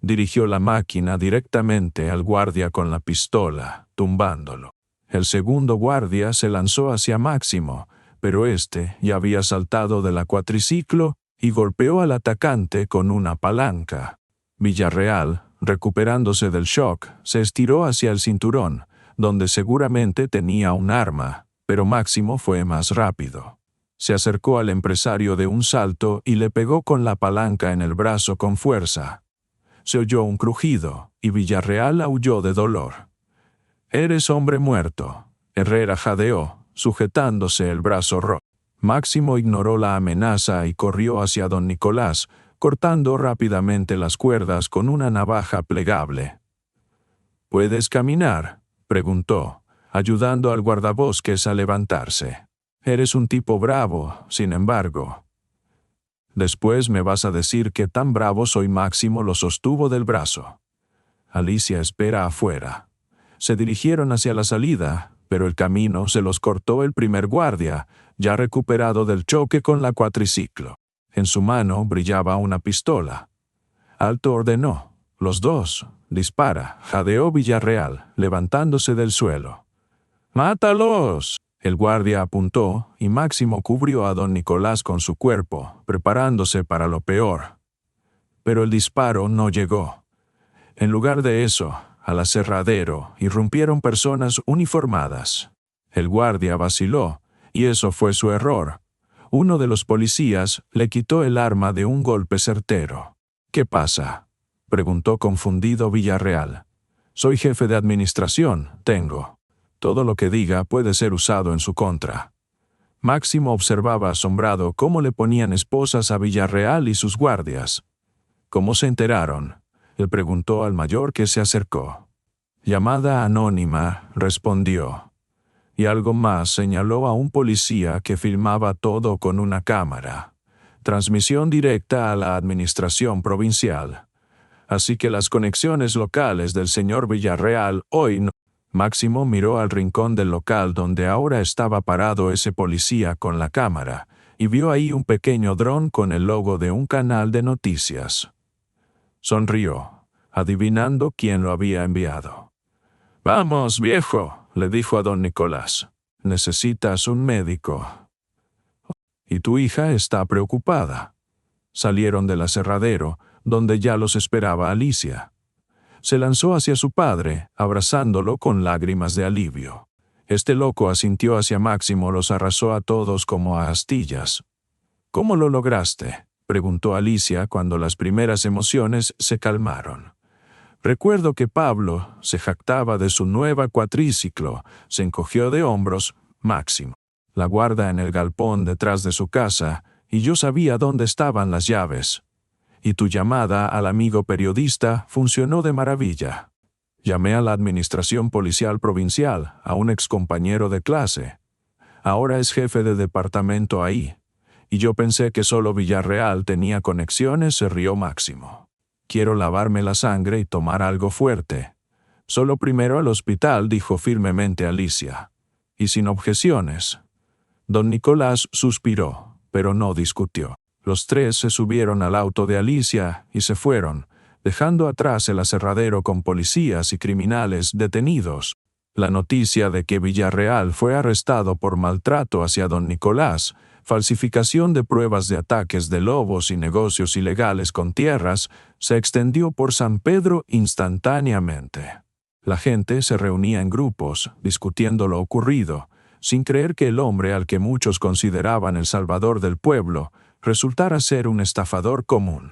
Dirigió la máquina directamente al guardia con la pistola, tumbándolo. El segundo guardia se lanzó hacia Máximo, pero éste ya había saltado de la cuatriciclo y golpeó al atacante con una palanca. Villarreal, recuperándose del shock, se estiró hacia el cinturón, donde seguramente tenía un arma, pero Máximo fue más rápido. Se acercó al empresario de un salto y le pegó con la palanca en el brazo con fuerza. Se oyó un crujido, y Villarreal aulló de dolor. «Eres hombre muerto», Herrera jadeó, sujetándose el brazo roto. Máximo ignoró la amenaza y corrió hacia don Nicolás, cortando rápidamente las cuerdas con una navaja plegable. «¿Puedes caminar?», preguntó, ayudando al guardabosques a levantarse. «Eres un tipo bravo, sin embargo». «Después me vas a decir que tan bravo soy». Máximo lo sostuvo del brazo. «Alicia espera afuera». Se dirigieron hacia la salida, pero el camino se los cortó el primer guardia, ya recuperado del choque con la cuatriciclo. En su mano brillaba una pistola. «Alto», ordenó. «Los dos. Dispara», jadeó Villarreal, levantándose del suelo. «¡Mátalos!». El guardia apuntó, y Máximo cubrió a don Nicolás con su cuerpo, preparándose para lo peor. Pero el disparo no llegó. En lugar de eso, al aserradero irrumpieron personas uniformadas. El guardia vaciló, y eso fue su error. Uno de los policías le quitó el arma de un golpe certero. «¿Qué pasa?», preguntó confundido Villarreal. «Soy jefe de administración, tengo. Todo lo que diga puede ser usado en su contra». Máximo observaba asombrado cómo le ponían esposas a Villarreal y sus guardias. «¿Cómo se enteraron?», le preguntó al mayor que se acercó. «Llamada anónima», respondió. Y algo más señaló a un policía que filmaba todo con una cámara. Transmisión directa a la administración provincial. Así que las conexiones locales del señor Villarreal hoy no. Máximo miró al rincón del local donde ahora estaba parado ese policía con la cámara, y vio ahí un pequeño dron con el logo de un canal de noticias. Sonrió, adivinando quién lo había enviado. «Vamos, viejo», le dijo a don Nicolás. «Necesitas un médico». «Y tu hija está preocupada». Salieron del aserradero, donde ya los esperaba Alicia. Se lanzó hacia su padre, abrazándolo con lágrimas de alivio. Este loco asintió hacia Máximo, los arrasó a todos como a astillas. «¿Cómo lo lograste?», preguntó Alicia cuando las primeras emociones se calmaron. «Recuerdo que Pablo se jactaba de su nueva cuatriciclo», se encogió de hombros Máximo. «La guarda en el galpón detrás de su casa, y yo sabía dónde estaban las llaves. Y tu llamada al amigo periodista funcionó de maravilla. Llamé a la administración policial provincial, a un excompañero de clase. Ahora es jefe de departamento ahí. Y yo pensé que solo Villarreal tenía conexiones», se rió Máximo. «Quiero lavarme la sangre y tomar algo fuerte». «Solo primero al hospital», dijo firmemente Alicia. «Y sin objeciones». Don Nicolás suspiró, pero no discutió. Los tres se subieron al auto de Alicia y se fueron, dejando atrás el aserradero con policías y criminales detenidos. La noticia de que Villarreal fue arrestado por maltrato hacia don Nicolás, falsificación de pruebas de ataques de lobos y negocios ilegales con tierras, se extendió por San Pedro instantáneamente. La gente se reunía en grupos, discutiendo lo ocurrido, sin creer que el hombre al que muchos consideraban el salvador del pueblo resultara ser un estafador común.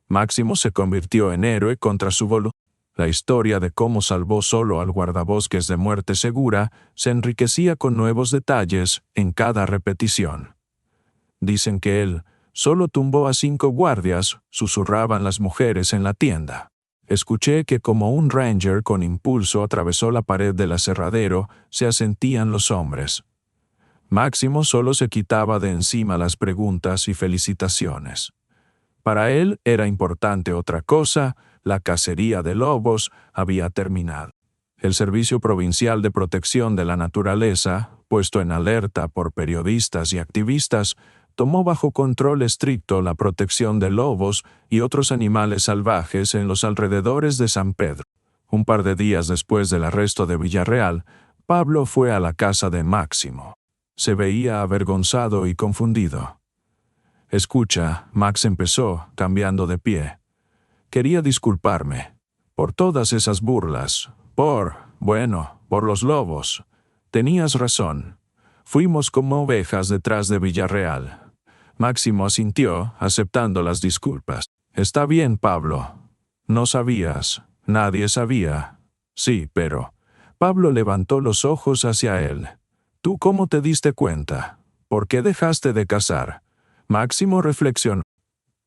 Máximo se convirtió en héroe contra su voluntad. La historia de cómo salvó solo al guardabosques de muerte segura se enriquecía con nuevos detalles en cada repetición. «Dicen que él solo tumbó a 5 guardias», susurraban las mujeres en la tienda. «Escuché que como un ranger con impulso atravesó la pared del aserradero, se asentían los hombres». Máximo solo se quitaba de encima las preguntas y felicitaciones. Para él era importante otra cosa: la cacería de lobos había terminado. El Servicio Provincial de Protección de la Naturaleza, puesto en alerta por periodistas y activistas, tomó bajo control estricto la protección de lobos y otros animales salvajes en los alrededores de San Pedro. Un par de días después del arresto de Villarreal, Pablo fue a la casa de Máximo. Se veía avergonzado y confundido. «Escucha», Max empezó, cambiando de pie. «Quería disculparme por todas esas burlas, por los lobos. Tenías razón. Fuimos como ovejas detrás de Villarreal». Máximo asintió, aceptando las disculpas. «Está bien, Pablo. No sabías. Nadie sabía». «Sí, pero...». Pablo levantó los ojos hacia él. «¿Tú cómo te diste cuenta? ¿Por qué dejaste de cazar?». Máximo reflexionó.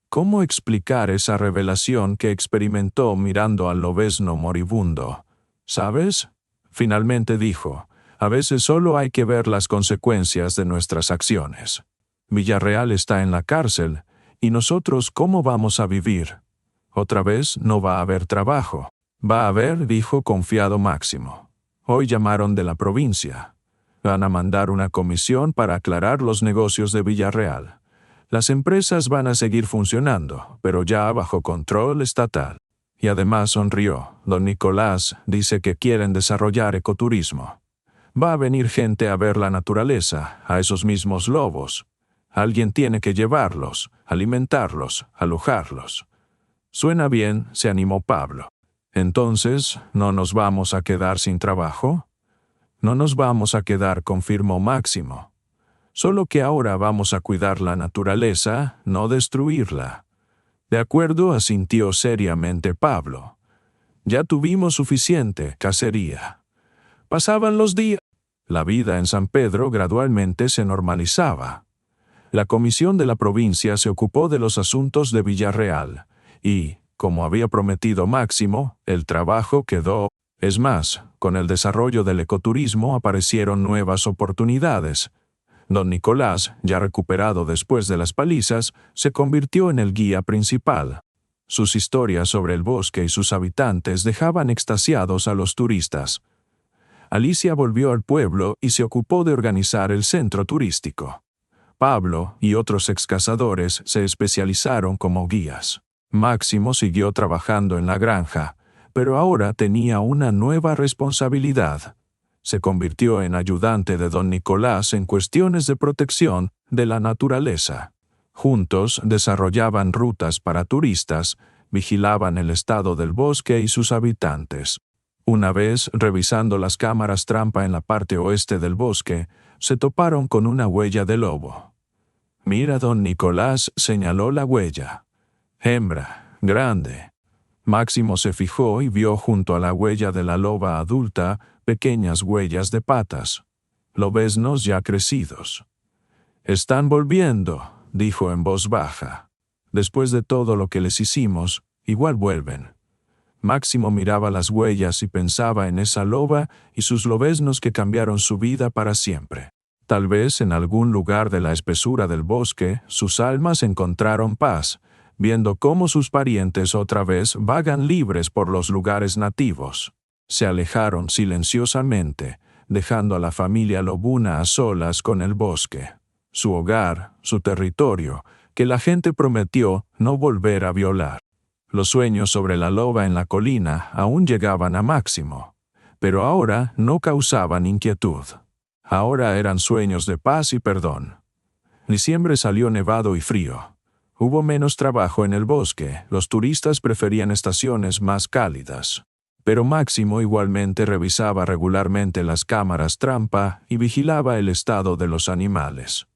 ¿Cómo explicar esa revelación que experimentó mirando al lobezno moribundo? ¿Sabes?, finalmente dijo, a veces solo hay que ver las consecuencias de nuestras acciones. Villarreal está en la cárcel, y nosotros ¿cómo vamos a vivir? Otra vez no va a haber trabajo. Va a haber, dijo confiado Máximo. Hoy llamaron de la provincia. Van a mandar una comisión para aclarar los negocios de Villarreal. Las empresas van a seguir funcionando, pero ya bajo control estatal. Y además sonrió. Don Nicolás dice que quieren desarrollar ecoturismo. Va a venir gente a ver la naturaleza, a esos mismos lobos. Alguien tiene que llevarlos, alimentarlos, alojarlos. Suena bien, se animó Pablo. Entonces, ¿no nos vamos a quedar sin trabajo? No nos vamos a quedar, confirmó Máximo. Solo que ahora vamos a cuidar la naturaleza, no destruirla. De acuerdo, asintió seriamente Pablo. Ya tuvimos suficiente cacería. Pasaban los días. La vida en San Pedro gradualmente se normalizaba. La comisión de la provincia se ocupó de los asuntos de Villarreal, y, como había prometido Máximo, el trabajo quedó. Es más, con el desarrollo del ecoturismo aparecieron nuevas oportunidades. Don Nicolás, ya recuperado después de las palizas, se convirtió en el guía principal. Sus historias sobre el bosque y sus habitantes dejaban extasiados a los turistas. Alicia volvió al pueblo y se ocupó de organizar el centro turístico. Pablo y otros excazadores se especializaron como guías. Máximo siguió trabajando en la granja, pero ahora tenía una nueva responsabilidad. Se convirtió en ayudante de don Nicolás en cuestiones de protección de la naturaleza. Juntos desarrollaban rutas para turistas, vigilaban el estado del bosque y sus habitantes. Una vez, revisando las cámaras trampa en la parte oeste del bosque, se toparon con una huella de lobo. «Mira, don Nicolás», señaló la huella. «Hembra, grande». Máximo se fijó y vio junto a la huella de la loba adulta pequeñas huellas de patas, lobeznos ya crecidos. «Están volviendo», dijo en voz baja. «Después de todo lo que les hicimos, igual vuelven». Máximo miraba las huellas y pensaba en esa loba y sus lobeznos que cambiaron su vida para siempre. Tal vez en algún lugar de la espesura del bosque, sus almas encontraron paz, viendo cómo sus parientes otra vez vagan libres por los lugares nativos. Se alejaron silenciosamente, dejando a la familia lobuna a solas con el bosque, su hogar, su territorio, que la gente prometió no volver a violar. Los sueños sobre la loba en la colina aún llegaban a Máximo, pero ahora no causaban inquietud. Ahora eran sueños de paz y perdón. Diciembre salió nevado y frío. Hubo menos trabajo en el bosque, los turistas preferían estaciones más cálidas. Pero Máximo igualmente revisaba regularmente las cámaras trampa y vigilaba el estado de los animales.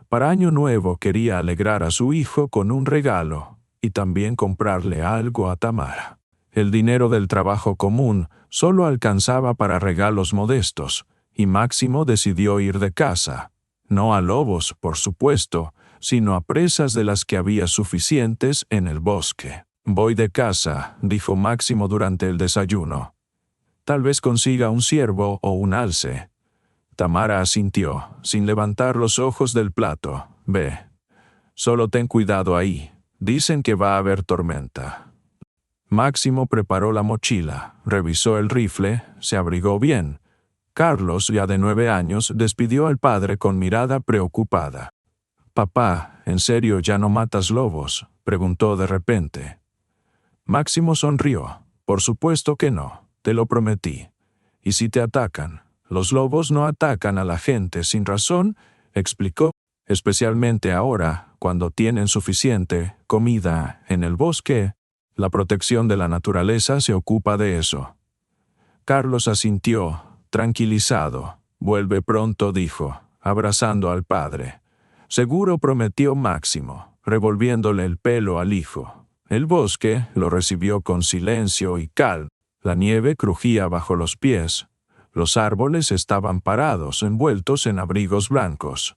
Para Año Nuevo quería alegrar a su hijo con un regalo y también comprarle algo a Tamara. El dinero del trabajo común solo alcanzaba para regalos modestos, y Máximo decidió ir de caza. No a lobos, por supuesto, sino a presas de las que había suficientes en el bosque. «Voy de caza», dijo Máximo durante el desayuno. «Tal vez consiga un ciervo o un alce». Tamara asintió, sin levantar los ojos del plato. «Ve. Solo ten cuidado ahí. Dicen que va a haber tormenta». Máximo preparó la mochila, revisó el rifle, se abrigó bien. Carlos, ya de 9 años, despidió al padre con mirada preocupada. «Papá, ¿en serio ya no matas lobos?», preguntó de repente. Máximo sonrió. «Por supuesto que no, te lo prometí. ¿Y si te atacan? Los lobos no atacan a la gente sin razón», explicó, «especialmente ahora, cuando tienen suficiente comida en el bosque. La protección de la naturaleza se ocupa de eso». Carlos asintió, tranquilizado. «Vuelve pronto», dijo, abrazando al padre. «Seguro», prometió Máximo, revolviéndole el pelo al hijo. El bosque lo recibió con silencio y calma. La nieve crujía bajo los pies. Los árboles estaban parados, envueltos en abrigos blancos.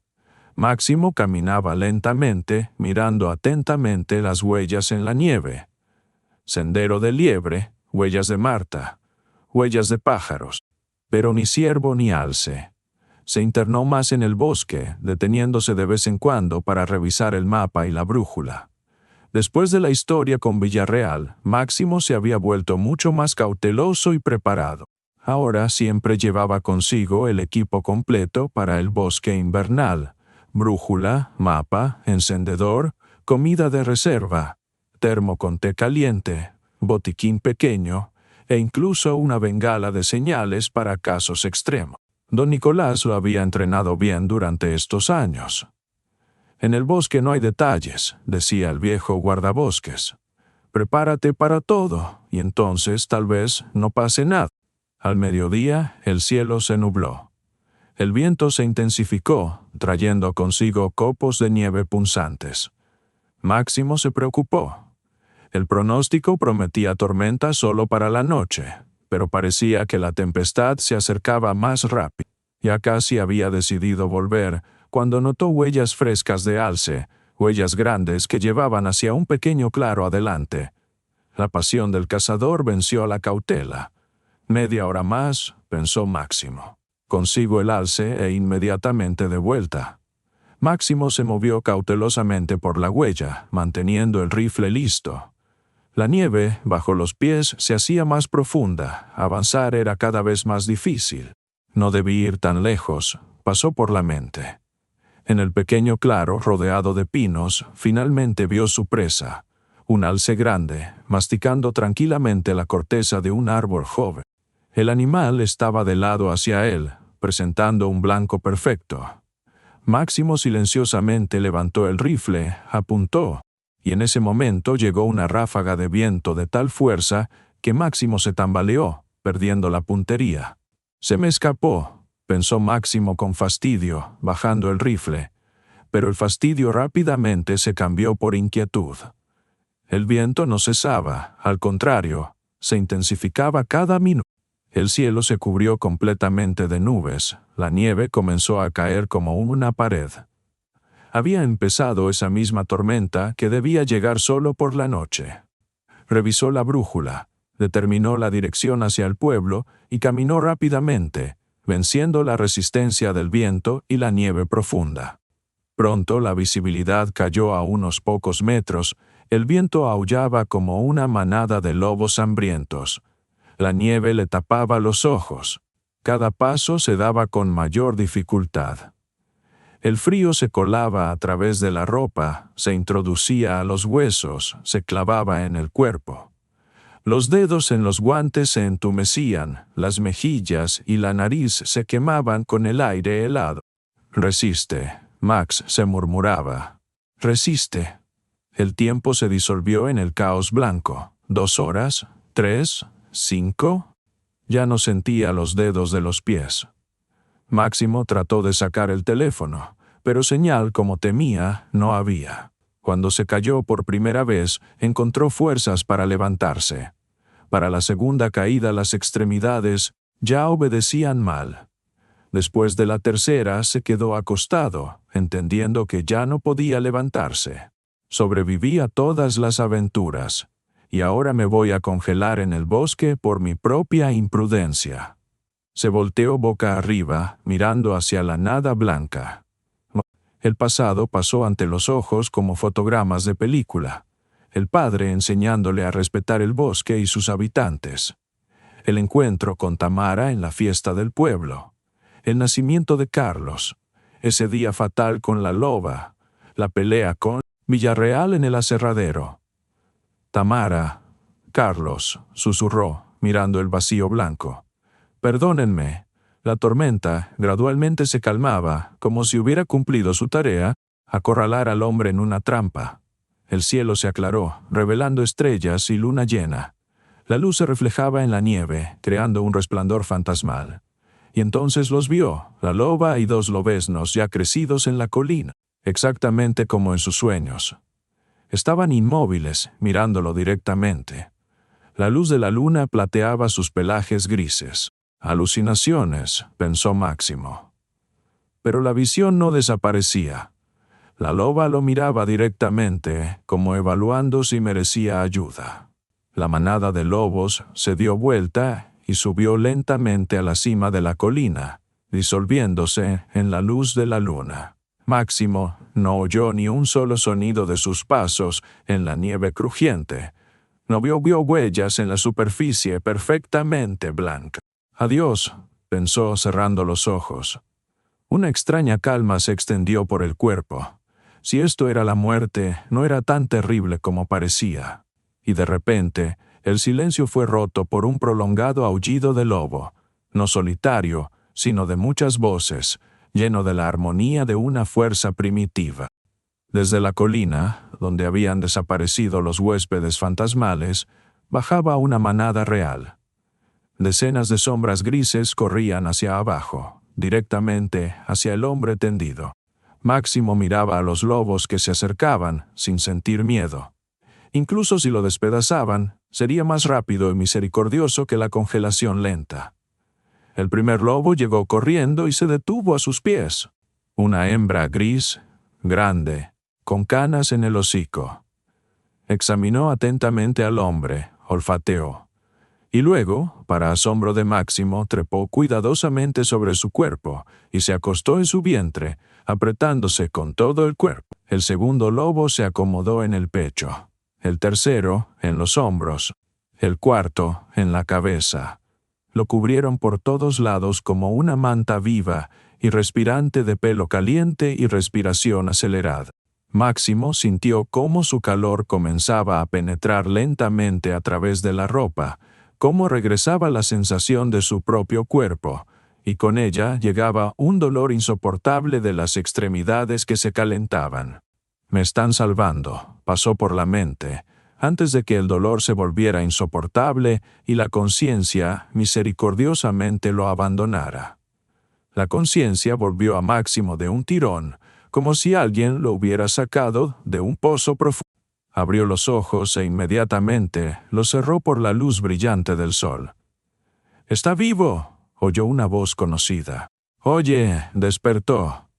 Máximo caminaba lentamente, mirando atentamente las huellas en la nieve. Sendero de liebre, huellas de Marta, huellas de pájaros, pero ni ciervo ni alce. Se internó más en el bosque, deteniéndose de vez en cuando para revisar el mapa y la brújula. Después de la historia con Villarreal, Máximo se había vuelto mucho más cauteloso y preparado. Ahora siempre llevaba consigo el equipo completo para el bosque invernal: brújula, mapa, encendedor, comida de reserva, termo con té caliente, botiquín pequeño e incluso una bengala de señales para casos extremos. Don Nicolás lo había entrenado bien durante estos años. «En el bosque no hay detalles», decía el viejo guardabosques. «Prepárate para todo, y entonces tal vez no pase nada». Al mediodía, el cielo se nubló. El viento se intensificó, trayendo consigo copos de nieve punzantes. Máximo se preocupó. El pronóstico prometía tormenta solo para la noche, pero parecía que la tempestad se acercaba más rápido. Ya casi había decidido volver, cuando notó huellas frescas de alce, huellas grandes que llevaban hacia un pequeño claro adelante. La pasión del cazador venció a la cautela. Media hora más, pensó Máximo. Consigo el alce e inmediatamente de vuelta. Máximo se movió cautelosamente por la huella, manteniendo el rifle listo. La nieve, bajo los pies, se hacía más profunda. Avanzar era cada vez más difícil. No debí ir tan lejos, pasó por la mente. En el pequeño claro, rodeado de pinos, finalmente vio su presa, un alce grande, masticando tranquilamente la corteza de un árbol joven. El animal estaba de lado hacia él, presentando un blanco perfecto. Máximo silenciosamente levantó el rifle, apuntó, y en ese momento llegó una ráfaga de viento de tal fuerza que Máximo se tambaleó, perdiendo la puntería. «Se me escapó», pensó Máximo con fastidio, bajando el rifle, pero el fastidio rápidamente se cambió por inquietud. El viento no cesaba, al contrario, se intensificaba cada minuto. El cielo se cubrió completamente de nubes, la nieve comenzó a caer como una pared. Había empezado esa misma tormenta que debía llegar solo por la noche. Revisó la brújula, determinó la dirección hacia el pueblo y caminó rápidamente, venciendo la resistencia del viento y la nieve profunda. Pronto la visibilidad cayó a unos pocos metros, el viento aullaba como una manada de lobos hambrientos. La nieve le tapaba los ojos. Cada paso se daba con mayor dificultad. El frío se colaba a través de la ropa, se introducía a los huesos, se clavaba en el cuerpo. Los dedos en los guantes se entumecían, las mejillas y la nariz se quemaban con el aire helado. «Resiste», Max se murmuraba. «Resiste». El tiempo se disolvió en el caos blanco. 2 horas, 3, 5. Ya no sentía los dedos de los pies. Máximo trató de sacar el teléfono, pero señal, como temía, no había. Cuando se cayó por primera vez, encontró fuerzas para levantarse. Para la segunda caída las extremidades ya obedecían mal. Después de la tercera se quedó acostado, entendiendo que ya no podía levantarse. Sobreviví a todas las aventuras, y ahora me voy a congelar en el bosque por mi propia imprudencia. Se volteó boca arriba, mirando hacia la nada blanca. El pasado pasó ante los ojos como fotogramas de película. El padre enseñándole a respetar el bosque y sus habitantes. El encuentro con Tamara en la fiesta del pueblo. El nacimiento de Carlos. Ese día fatal con la loba. La pelea con Villarreal en el aserradero. «Tamara», Carlos susurró, mirando el vacío blanco. «Perdónenme». La tormenta gradualmente se calmaba, como si hubiera cumplido su tarea, acorralar al hombre en una trampa. El cielo se aclaró, revelando estrellas y luna llena. La luz se reflejaba en la nieve, creando un resplandor fantasmal. Y entonces los vio, la loba y 2 lobeznos ya crecidos en la colina, exactamente como en sus sueños. Estaban inmóviles, mirándolo directamente. La luz de la luna plateaba sus pelajes grises. «Alucinaciones», pensó Máximo. Pero la visión no desaparecía. La loba lo miraba directamente, como evaluando si merecía ayuda. La manada de lobos se dio vuelta y subió lentamente a la cima de la colina, disolviéndose en la luz de la luna. Máximo no oyó ni un solo sonido de sus pasos en la nieve crujiente. No vio huellas en la superficie perfectamente blanca. «Adiós», pensó cerrando los ojos. Una extraña calma se extendió por el cuerpo. Si esto era la muerte, no era tan terrible como parecía. Y de repente, el silencio fue roto por un prolongado aullido de lobo, no solitario, sino de muchas voces, lleno de la armonía de una fuerza primitiva. Desde la colina, donde habían desaparecido los huéspedes fantasmales, bajaba una manada real. Decenas de sombras grises corrían hacia abajo, directamente hacia el hombre tendido. Máximo miraba a los lobos que se acercaban, sin sentir miedo. Incluso si lo despedazaban, sería más rápido y misericordioso que la congelación lenta. El primer lobo llegó corriendo y se detuvo a sus pies. Una hembra gris, grande, con canas en el hocico. Examinó atentamente al hombre, olfateó. Y luego, para asombro de Máximo, trepó cuidadosamente sobre su cuerpo y se acostó en su vientre, apretándose con todo el cuerpo. El segundo lobo se acomodó en el pecho, el tercero en los hombros, el cuarto en la cabeza. Lo cubrieron por todos lados como una manta viva y respirante de pelo caliente y respiración acelerada. Máximo sintió cómo su calor comenzaba a penetrar lentamente a través de la ropa, cómo regresaba la sensación de su propio cuerpo, y con ella llegaba un dolor insoportable de las extremidades que se calentaban. «Me están salvando», pasó por la mente, antes de que el dolor se volviera insoportable y la conciencia misericordiosamente lo abandonara. La conciencia volvió a Máximo de un tirón, como si alguien lo hubiera sacado de un pozo profundo. Abrió los ojos e inmediatamente los cerró por la luz brillante del sol. «¡Está vivo!», oyó una voz conocida. «Oye», despertó.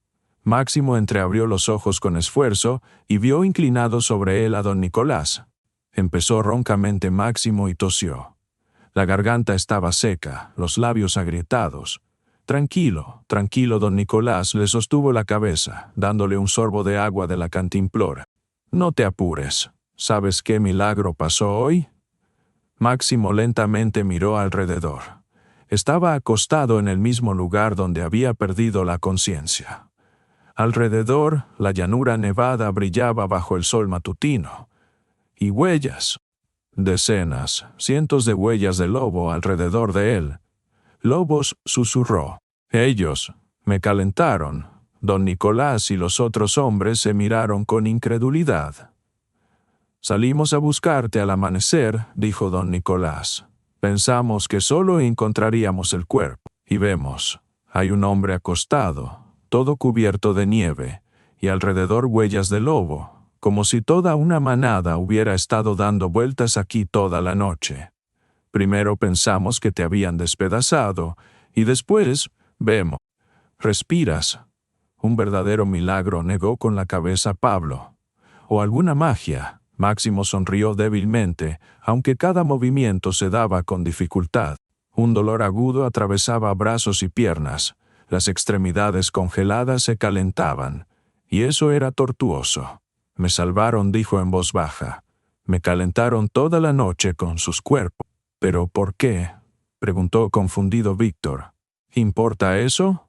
Máximo entreabrió los ojos con esfuerzo y vio inclinado sobre él a don Nicolás. Empezó roncamente Máximo y tosió. La garganta estaba seca, los labios agrietados. «Tranquilo, tranquilo», don Nicolás le sostuvo la cabeza, dándole un sorbo de agua de la cantimplora. «No te apures. ¿Sabes qué milagro pasó hoy?». Máximo lentamente miró alrededor. Estaba acostado en el mismo lugar donde había perdido la conciencia. Alrededor, la llanura nevada brillaba bajo el sol matutino. Y huellas. Decenas, cientos de huellas de lobo alrededor de él. «Lobos», susurró. «Ellos me calentaron». Don Nicolás y los otros hombres se miraron con incredulidad. «Salimos a buscarte al amanecer», dijo don Nicolás. «Pensamos que solo encontraríamos el cuerpo. Y vemos, hay un hombre acostado, todo cubierto de nieve, y alrededor huellas de lobo, como si toda una manada hubiera estado dando vueltas aquí toda la noche. Primero pensamos que te habían despedazado, y después, vemos, respiras». «Un verdadero milagro», negó con la cabeza Pablo. «O alguna magia». Máximo sonrió débilmente, aunque cada movimiento se daba con dificultad. Un dolor agudo atravesaba brazos y piernas. Las extremidades congeladas se calentaban, y eso era tortuoso. «Me salvaron», dijo en voz baja. «Me calentaron toda la noche con sus cuerpos». «¿Pero por qué?», preguntó confundido Víctor. «¿Importa eso?».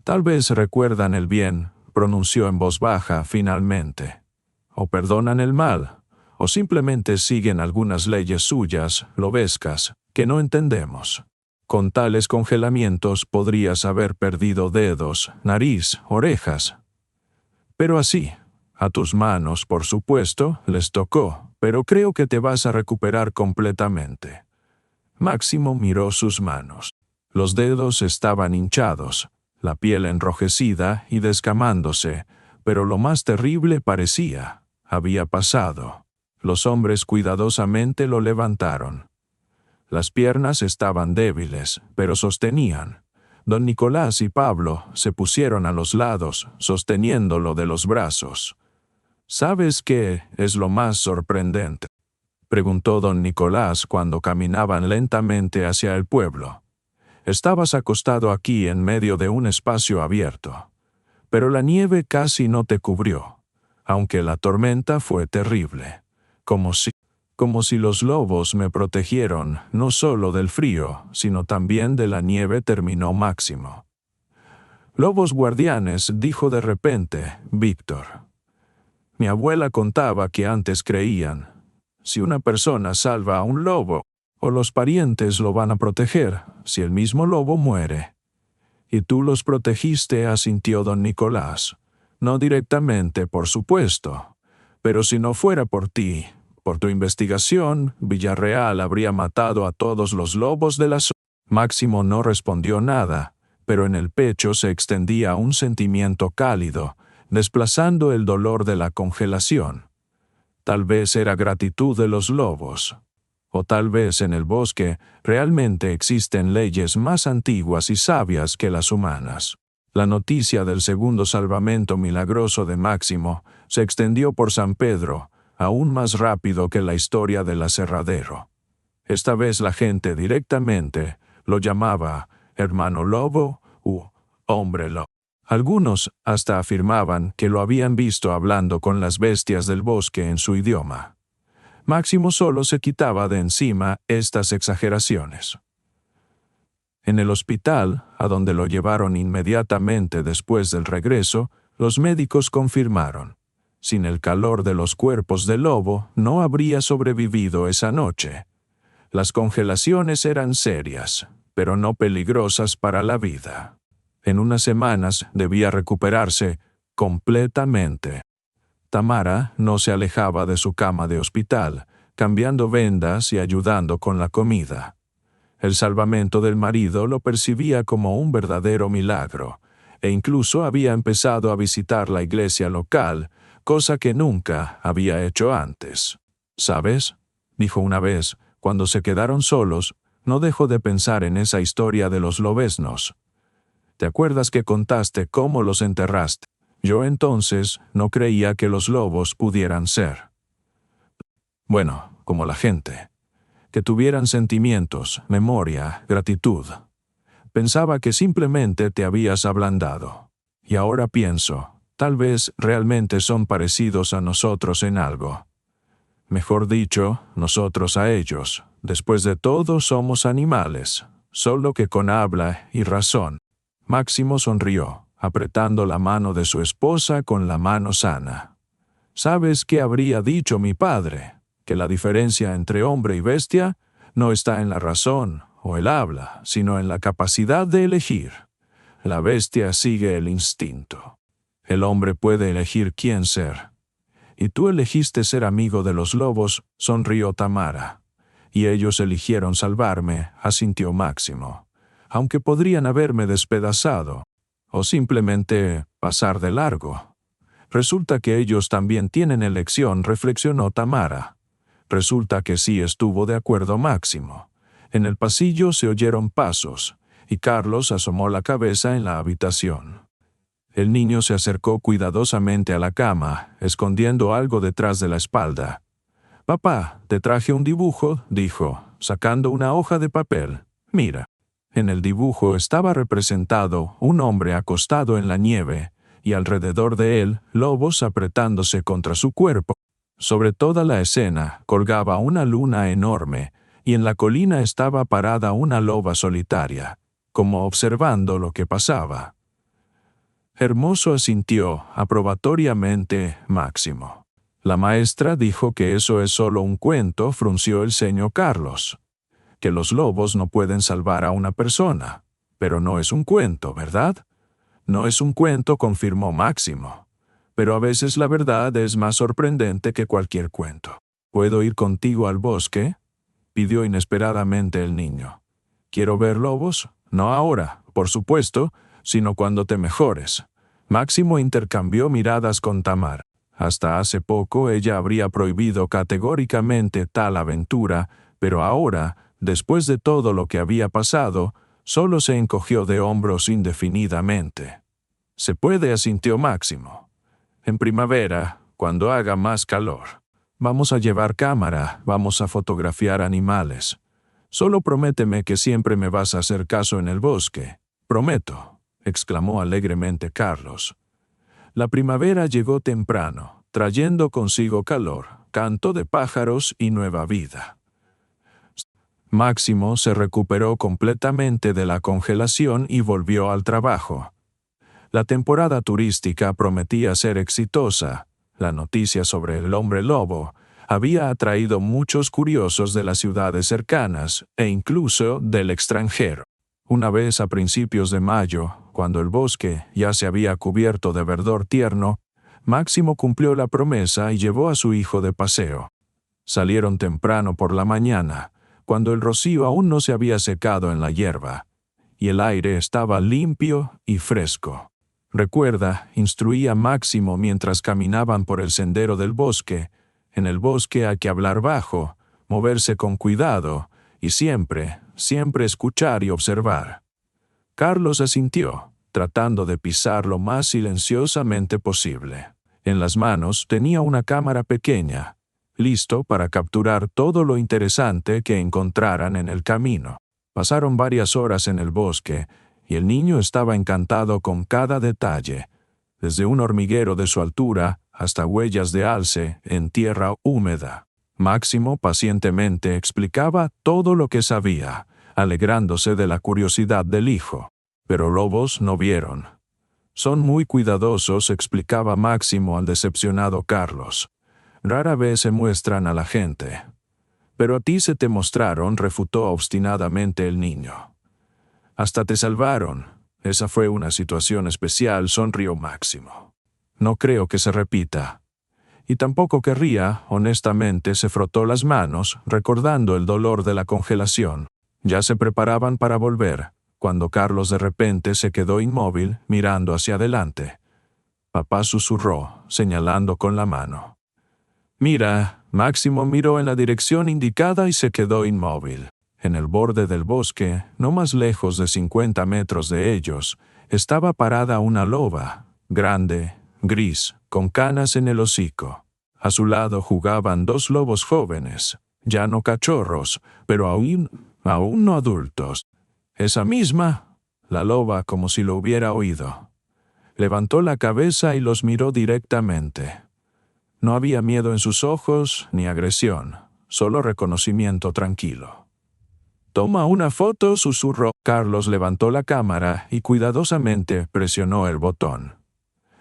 «Tal vez recuerdan el bien», pronunció en voz baja finalmente. «O perdonan el mal, o simplemente siguen algunas leyes suyas, lobescas, que no entendemos. Con tales congelamientos podrías haber perdido dedos, nariz, orejas. Pero así, a tus manos, por supuesto, les tocó, pero creo que te vas a recuperar completamente». Máximo miró sus manos. Los dedos estaban hinchados, la piel enrojecida y descamándose, pero lo más terrible había pasado. Los hombres cuidadosamente lo levantaron. Las piernas estaban débiles, pero sostenían. Don Nicolás y Pablo se pusieron a los lados, sosteniéndolo de los brazos. «¿Sabes qué es lo más sorprendente?», preguntó don Nicolás cuando caminaban lentamente hacia el pueblo. «Estabas acostado aquí en medio de un espacio abierto, pero la nieve casi no te cubrió, aunque la tormenta fue terrible, como si los lobos me protegieron no solo del frío, sino también de la nieve», terminó Máximo. «Lobos guardianes», dijo de repente Víctor. «Mi abuela contaba que antes creían, si una persona salva a un lobo, o los parientes lo van a proteger si el mismo lobo muere». «Y tú los protegiste», asintió don Nicolás. «No directamente, por supuesto, pero si no fuera por ti, por tu investigación, Villarreal habría matado a todos los lobos de la zona». Máximo no respondió nada, pero en el pecho se extendía un sentimiento cálido, desplazando el dolor de la congelación. Tal vez era gratitud de los lobos. O tal vez en el bosque realmente existen leyes más antiguas y sabias que las humanas. La noticia del segundo salvamento milagroso de Máximo se extendió por San Pedro, aún más rápido que la historia del aserradero. Esta vez la gente directamente lo llamaba hermano lobo u hombre lobo. Algunos hasta afirmaban que lo habían visto hablando con las bestias del bosque en su idioma. Máximo solo se quitaba de encima estas exageraciones. En el hospital, a donde lo llevaron inmediatamente después del regreso, los médicos confirmaron: sin el calor de los cuerpos de lobo, no habría sobrevivido esa noche. Las congelaciones eran serias, pero no peligrosas para la vida. En unas semanas debía recuperarse completamente. Tamara no se alejaba de su cama de hospital, cambiando vendas y ayudando con la comida. El salvamento del marido lo percibía como un verdadero milagro, e incluso había empezado a visitar la iglesia local, cosa que nunca había hecho antes. ¿Sabes?, dijo una vez, cuando se quedaron solos, no dejo de pensar en esa historia de los lobeznos. ¿Te acuerdas que contaste cómo los enterraste? Yo entonces no creía que los lobos pudieran ser. Bueno, como la gente. Que tuvieran sentimientos, memoria, gratitud. Pensaba que simplemente te habías ablandado. Y ahora pienso, tal vez realmente son parecidos a nosotros en algo. Mejor dicho, nosotros a ellos. Después de todo somos animales, solo que con habla y razón. Máximo sonrió, apretando la mano de su esposa con la mano sana. ¿Sabes qué habría dicho mi padre? Que la diferencia entre hombre y bestia no está en la razón o el habla, sino en la capacidad de elegir. La bestia sigue el instinto. El hombre puede elegir quién ser. Y tú elegiste ser amigo de los lobos, sonrió Tamara. Y ellos eligieron salvarme, asintió Máximo. Aunque podrían haberme despedazado, o simplemente pasar de largo. Resulta que ellos también tienen elección, reflexionó Tamara. Resulta que sí estuvo de acuerdo Máximo. En el pasillo se oyeron pasos, y Carlos asomó la cabeza en la habitación. El niño se acercó cuidadosamente a la cama, escondiendo algo detrás de la espalda. «Papá, te traje un dibujo», dijo, sacando una hoja de papel. «Mira». En el dibujo estaba representado un hombre acostado en la nieve, y alrededor de él, lobos apretándose contra su cuerpo. Sobre toda la escena colgaba una luna enorme, y en la colina estaba parada una loba solitaria, como observando lo que pasaba. Hermoso, asintió aprobatoriamente Máximo. La maestra dijo que eso es solo un cuento, frunció el ceño Carlos. Que los lobos no pueden salvar a una persona. Pero no es un cuento, ¿verdad? No es un cuento, confirmó Máximo. Pero a veces la verdad es más sorprendente que cualquier cuento. ¿Puedo ir contigo al bosque?, pidió inesperadamente el niño. ¿Quiero ver lobos? No ahora, por supuesto, sino cuando te mejores. Máximo intercambió miradas con Tamara. Hasta hace poco ella habría prohibido categóricamente tal aventura, pero ahora, después de todo lo que había pasado, solo se encogió de hombros indefinidamente. «Se puede», asintió Máximo. «En primavera, cuando haga más calor. Vamos a llevar cámara, vamos a fotografiar animales. Solo prométeme que siempre me vas a hacer caso en el bosque». «Prometo», exclamó alegremente Carlos. La primavera llegó temprano, trayendo consigo calor, canto de pájaros y nueva vida. Máximo se recuperó completamente de la congelación y volvió al trabajo. La temporada turística prometía ser exitosa. La noticia sobre el hombre lobo había atraído muchos curiosos de las ciudades cercanas e incluso del extranjero. Una vez a principios de mayo, cuando el bosque ya se había cubierto de verdor tierno, Máximo cumplió la promesa y llevó a su hijo de paseo. Salieron temprano por la mañana, cuando el rocío aún no se había secado en la hierba, y el aire estaba limpio y fresco. Recuerda, instruía a Máximo mientras caminaban por el sendero del bosque. En el bosque hay que hablar bajo, moverse con cuidado y siempre, siempre escuchar y observar. Carlos asintió, tratando de pisar lo más silenciosamente posible. En las manos tenía una cámara pequeña, listo para capturar todo lo interesante que encontraran en el camino. Pasaron varias horas en el bosque, y el niño estaba encantado con cada detalle, desde un hormiguero de su altura hasta huellas de alce en tierra húmeda. Máximo pacientemente explicaba todo lo que sabía, alegrándose de la curiosidad del hijo. Pero lobos no vieron. Son muy cuidadosos, explicaba Máximo al decepcionado Carlos. Rara vez se muestran a la gente. Pero a ti se te mostraron, refutó obstinadamente el niño. Hasta te salvaron. Esa fue una situación especial, sonrió Máximo. No creo que se repita. Y tampoco querría, honestamente, se frotó las manos, recordando el dolor de la congelación. Ya se preparaban para volver, cuando Carlos de repente se quedó inmóvil, mirando hacia adelante. Papá susurró, señalando con la mano. Mira, Máximo miró en la dirección indicada y se quedó inmóvil. En el borde del bosque, no más lejos de 50 metros de ellos, estaba parada una loba, grande, gris, con canas en el hocico. A su lado jugaban dos lobos jóvenes, ya no cachorros, pero aún no adultos. Esa misma, la loba como si lo hubiera oído. Levantó la cabeza y los miró directamente. No había miedo en sus ojos ni agresión, solo reconocimiento tranquilo. «Toma una foto», susurró. Carlos levantó la cámara y cuidadosamente presionó el botón.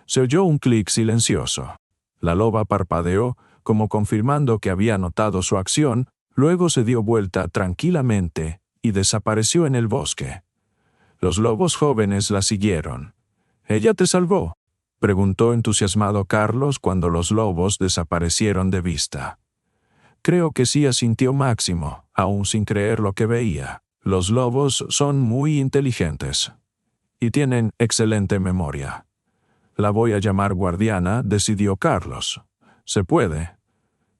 Se oyó un clic silencioso. La loba parpadeó, como confirmando que había notado su acción, luego se dio vuelta tranquilamente y desapareció en el bosque. Los lobos jóvenes la siguieron. «¿Ella te salvó?», preguntó entusiasmado Carlos cuando los lobos desaparecieron de vista. «Creo que sí», asintió Máximo, aún sin creer lo que veía. «Los lobos son muy inteligentes. Y tienen excelente memoria». «La voy a llamar guardiana», decidió Carlos. «Se puede».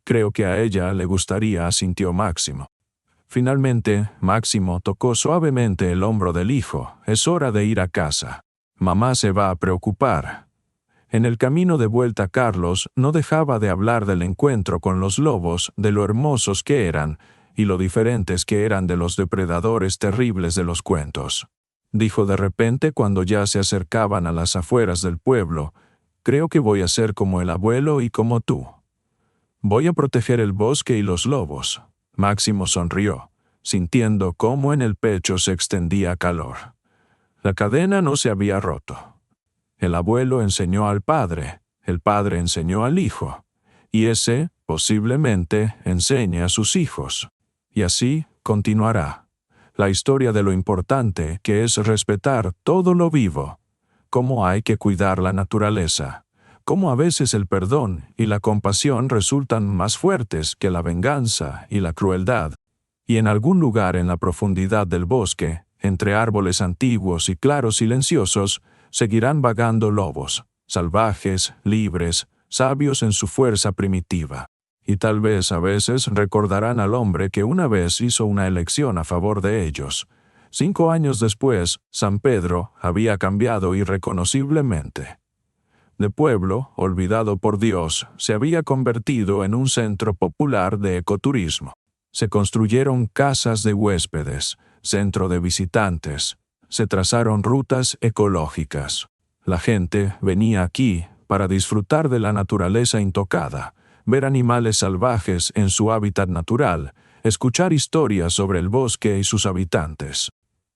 «Creo que a ella le gustaría», asintió Máximo. Finalmente, Máximo tocó suavemente el hombro del hijo. «Es hora de ir a casa. Mamá se va a preocupar». En el camino de vuelta Carlos no dejaba de hablar del encuentro con los lobos, de lo hermosos que eran y lo diferentes que eran de los depredadores terribles de los cuentos. Dijo de repente cuando ya se acercaban a las afueras del pueblo: «Creo que voy a ser como el abuelo y como tú. Voy a proteger el bosque y los lobos». Máximo sonrió, sintiendo cómo en el pecho se extendía calor. La cadena no se había roto. El abuelo enseñó al padre, el padre enseñó al hijo, y ese, posiblemente, enseñe a sus hijos. Y así continuará. La historia de lo importante que es respetar todo lo vivo, cómo hay que cuidar la naturaleza, cómo a veces el perdón y la compasión resultan más fuertes que la venganza y la crueldad. Y en algún lugar en la profundidad del bosque, entre árboles antiguos y claros silenciosos, seguirán vagando lobos, salvajes, libres, sabios en su fuerza primitiva. Y tal vez a veces recordarán al hombre que una vez hizo una elección a favor de ellos. 5 años después, San Pedro había cambiado irreconociblemente. De pueblo, olvidado por Dios, se había convertido en un centro popular de ecoturismo. Se construyeron casas de huéspedes, centro de visitantes. Se trazaron rutas ecológicas. La gente venía aquí para disfrutar de la naturaleza intocada, ver animales salvajes en su hábitat natural, escuchar historias sobre el bosque y sus habitantes.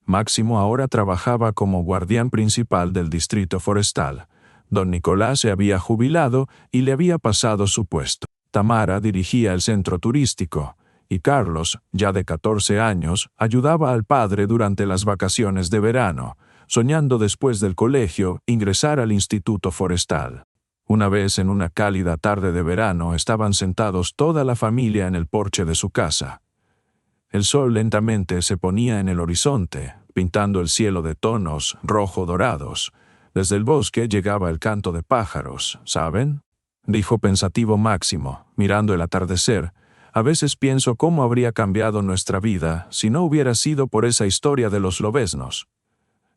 Máximo ahora trabajaba como guardián principal del distrito forestal. Don Nicolás se había jubilado y le había pasado su puesto. Tamara dirigía el centro turístico, y Carlos, ya de 14 años, ayudaba al padre durante las vacaciones de verano, soñando después del colegio ingresar al Instituto Forestal. Una vez en una cálida tarde de verano estaban sentados toda la familia en el porche de su casa. El sol lentamente se ponía en el horizonte, pintando el cielo de tonos rojo-dorados. Desde el bosque llegaba el canto de pájaros, ¿saben? Dijo pensativo Máximo, mirando el atardecer. A veces pienso cómo habría cambiado nuestra vida si no hubiera sido por esa historia de los lobeznos.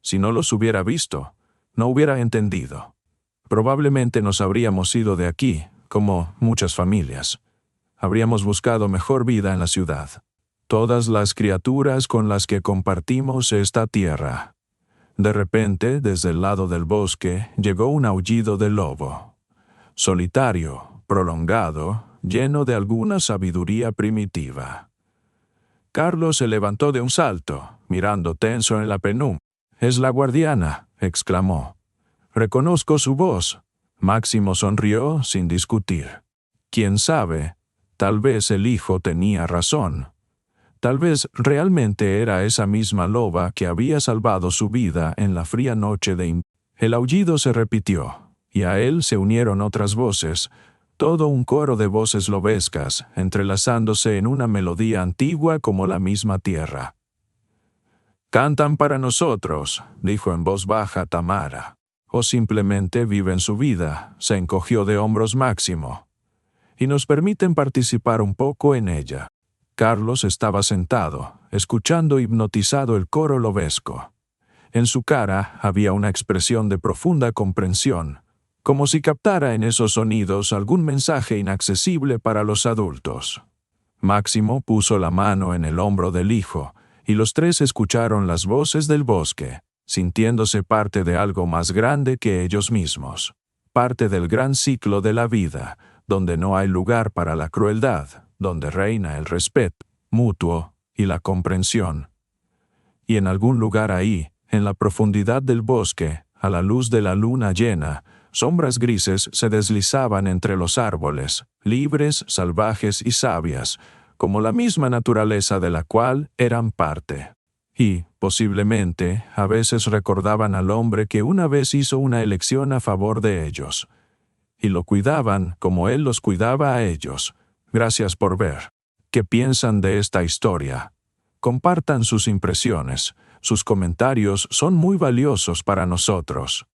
Si no los hubiera visto, no hubiera entendido. Probablemente nos habríamos ido de aquí, como muchas familias. Habríamos buscado mejor vida en la ciudad. Todas las criaturas con las que compartimos esta tierra. De repente, desde el lado del bosque, llegó un aullido de lobo. Solitario, prolongado, lleno de alguna sabiduría primitiva. Carlos se levantó de un salto, mirando tenso en la penumbra. «Es la guardiana», exclamó. «Reconozco su voz». Máximo sonrió sin discutir. «Quién sabe, tal vez el hijo tenía razón. Tal vez realmente era esa misma loba que había salvado su vida en la fría noche de invierno». El aullido se repitió, y a él se unieron otras voces, todo un coro de voces lobescas, entrelazándose en una melodía antigua como la misma tierra. «Cantan para nosotros», dijo en voz baja Tamara. «O simplemente viven su vida», se encogió de hombros Máximo. «Y nos permiten participar un poco en ella». Carlos estaba sentado, escuchando hipnotizado el coro lobesco. En su cara había una expresión de profunda comprensión, como si captara en esos sonidos algún mensaje inaccesible para los adultos. Máximo puso la mano en el hombro del hijo, y los tres escucharon las voces del bosque, sintiéndose parte de algo más grande que ellos mismos, parte del gran ciclo de la vida, donde no hay lugar para la crueldad, donde reina el respeto mutuo y la comprensión. Y en algún lugar ahí, en la profundidad del bosque, a la luz de la luna llena, sombras grises se deslizaban entre los árboles, libres, salvajes y sabias, como la misma naturaleza de la cual eran parte. Y, posiblemente, a veces recordaban al hombre que una vez hizo una elección a favor de ellos. Y lo cuidaban como él los cuidaba a ellos. Gracias por ver. ¿Qué piensan de esta historia? Compartan sus impresiones. Sus comentarios son muy valiosos para nosotros.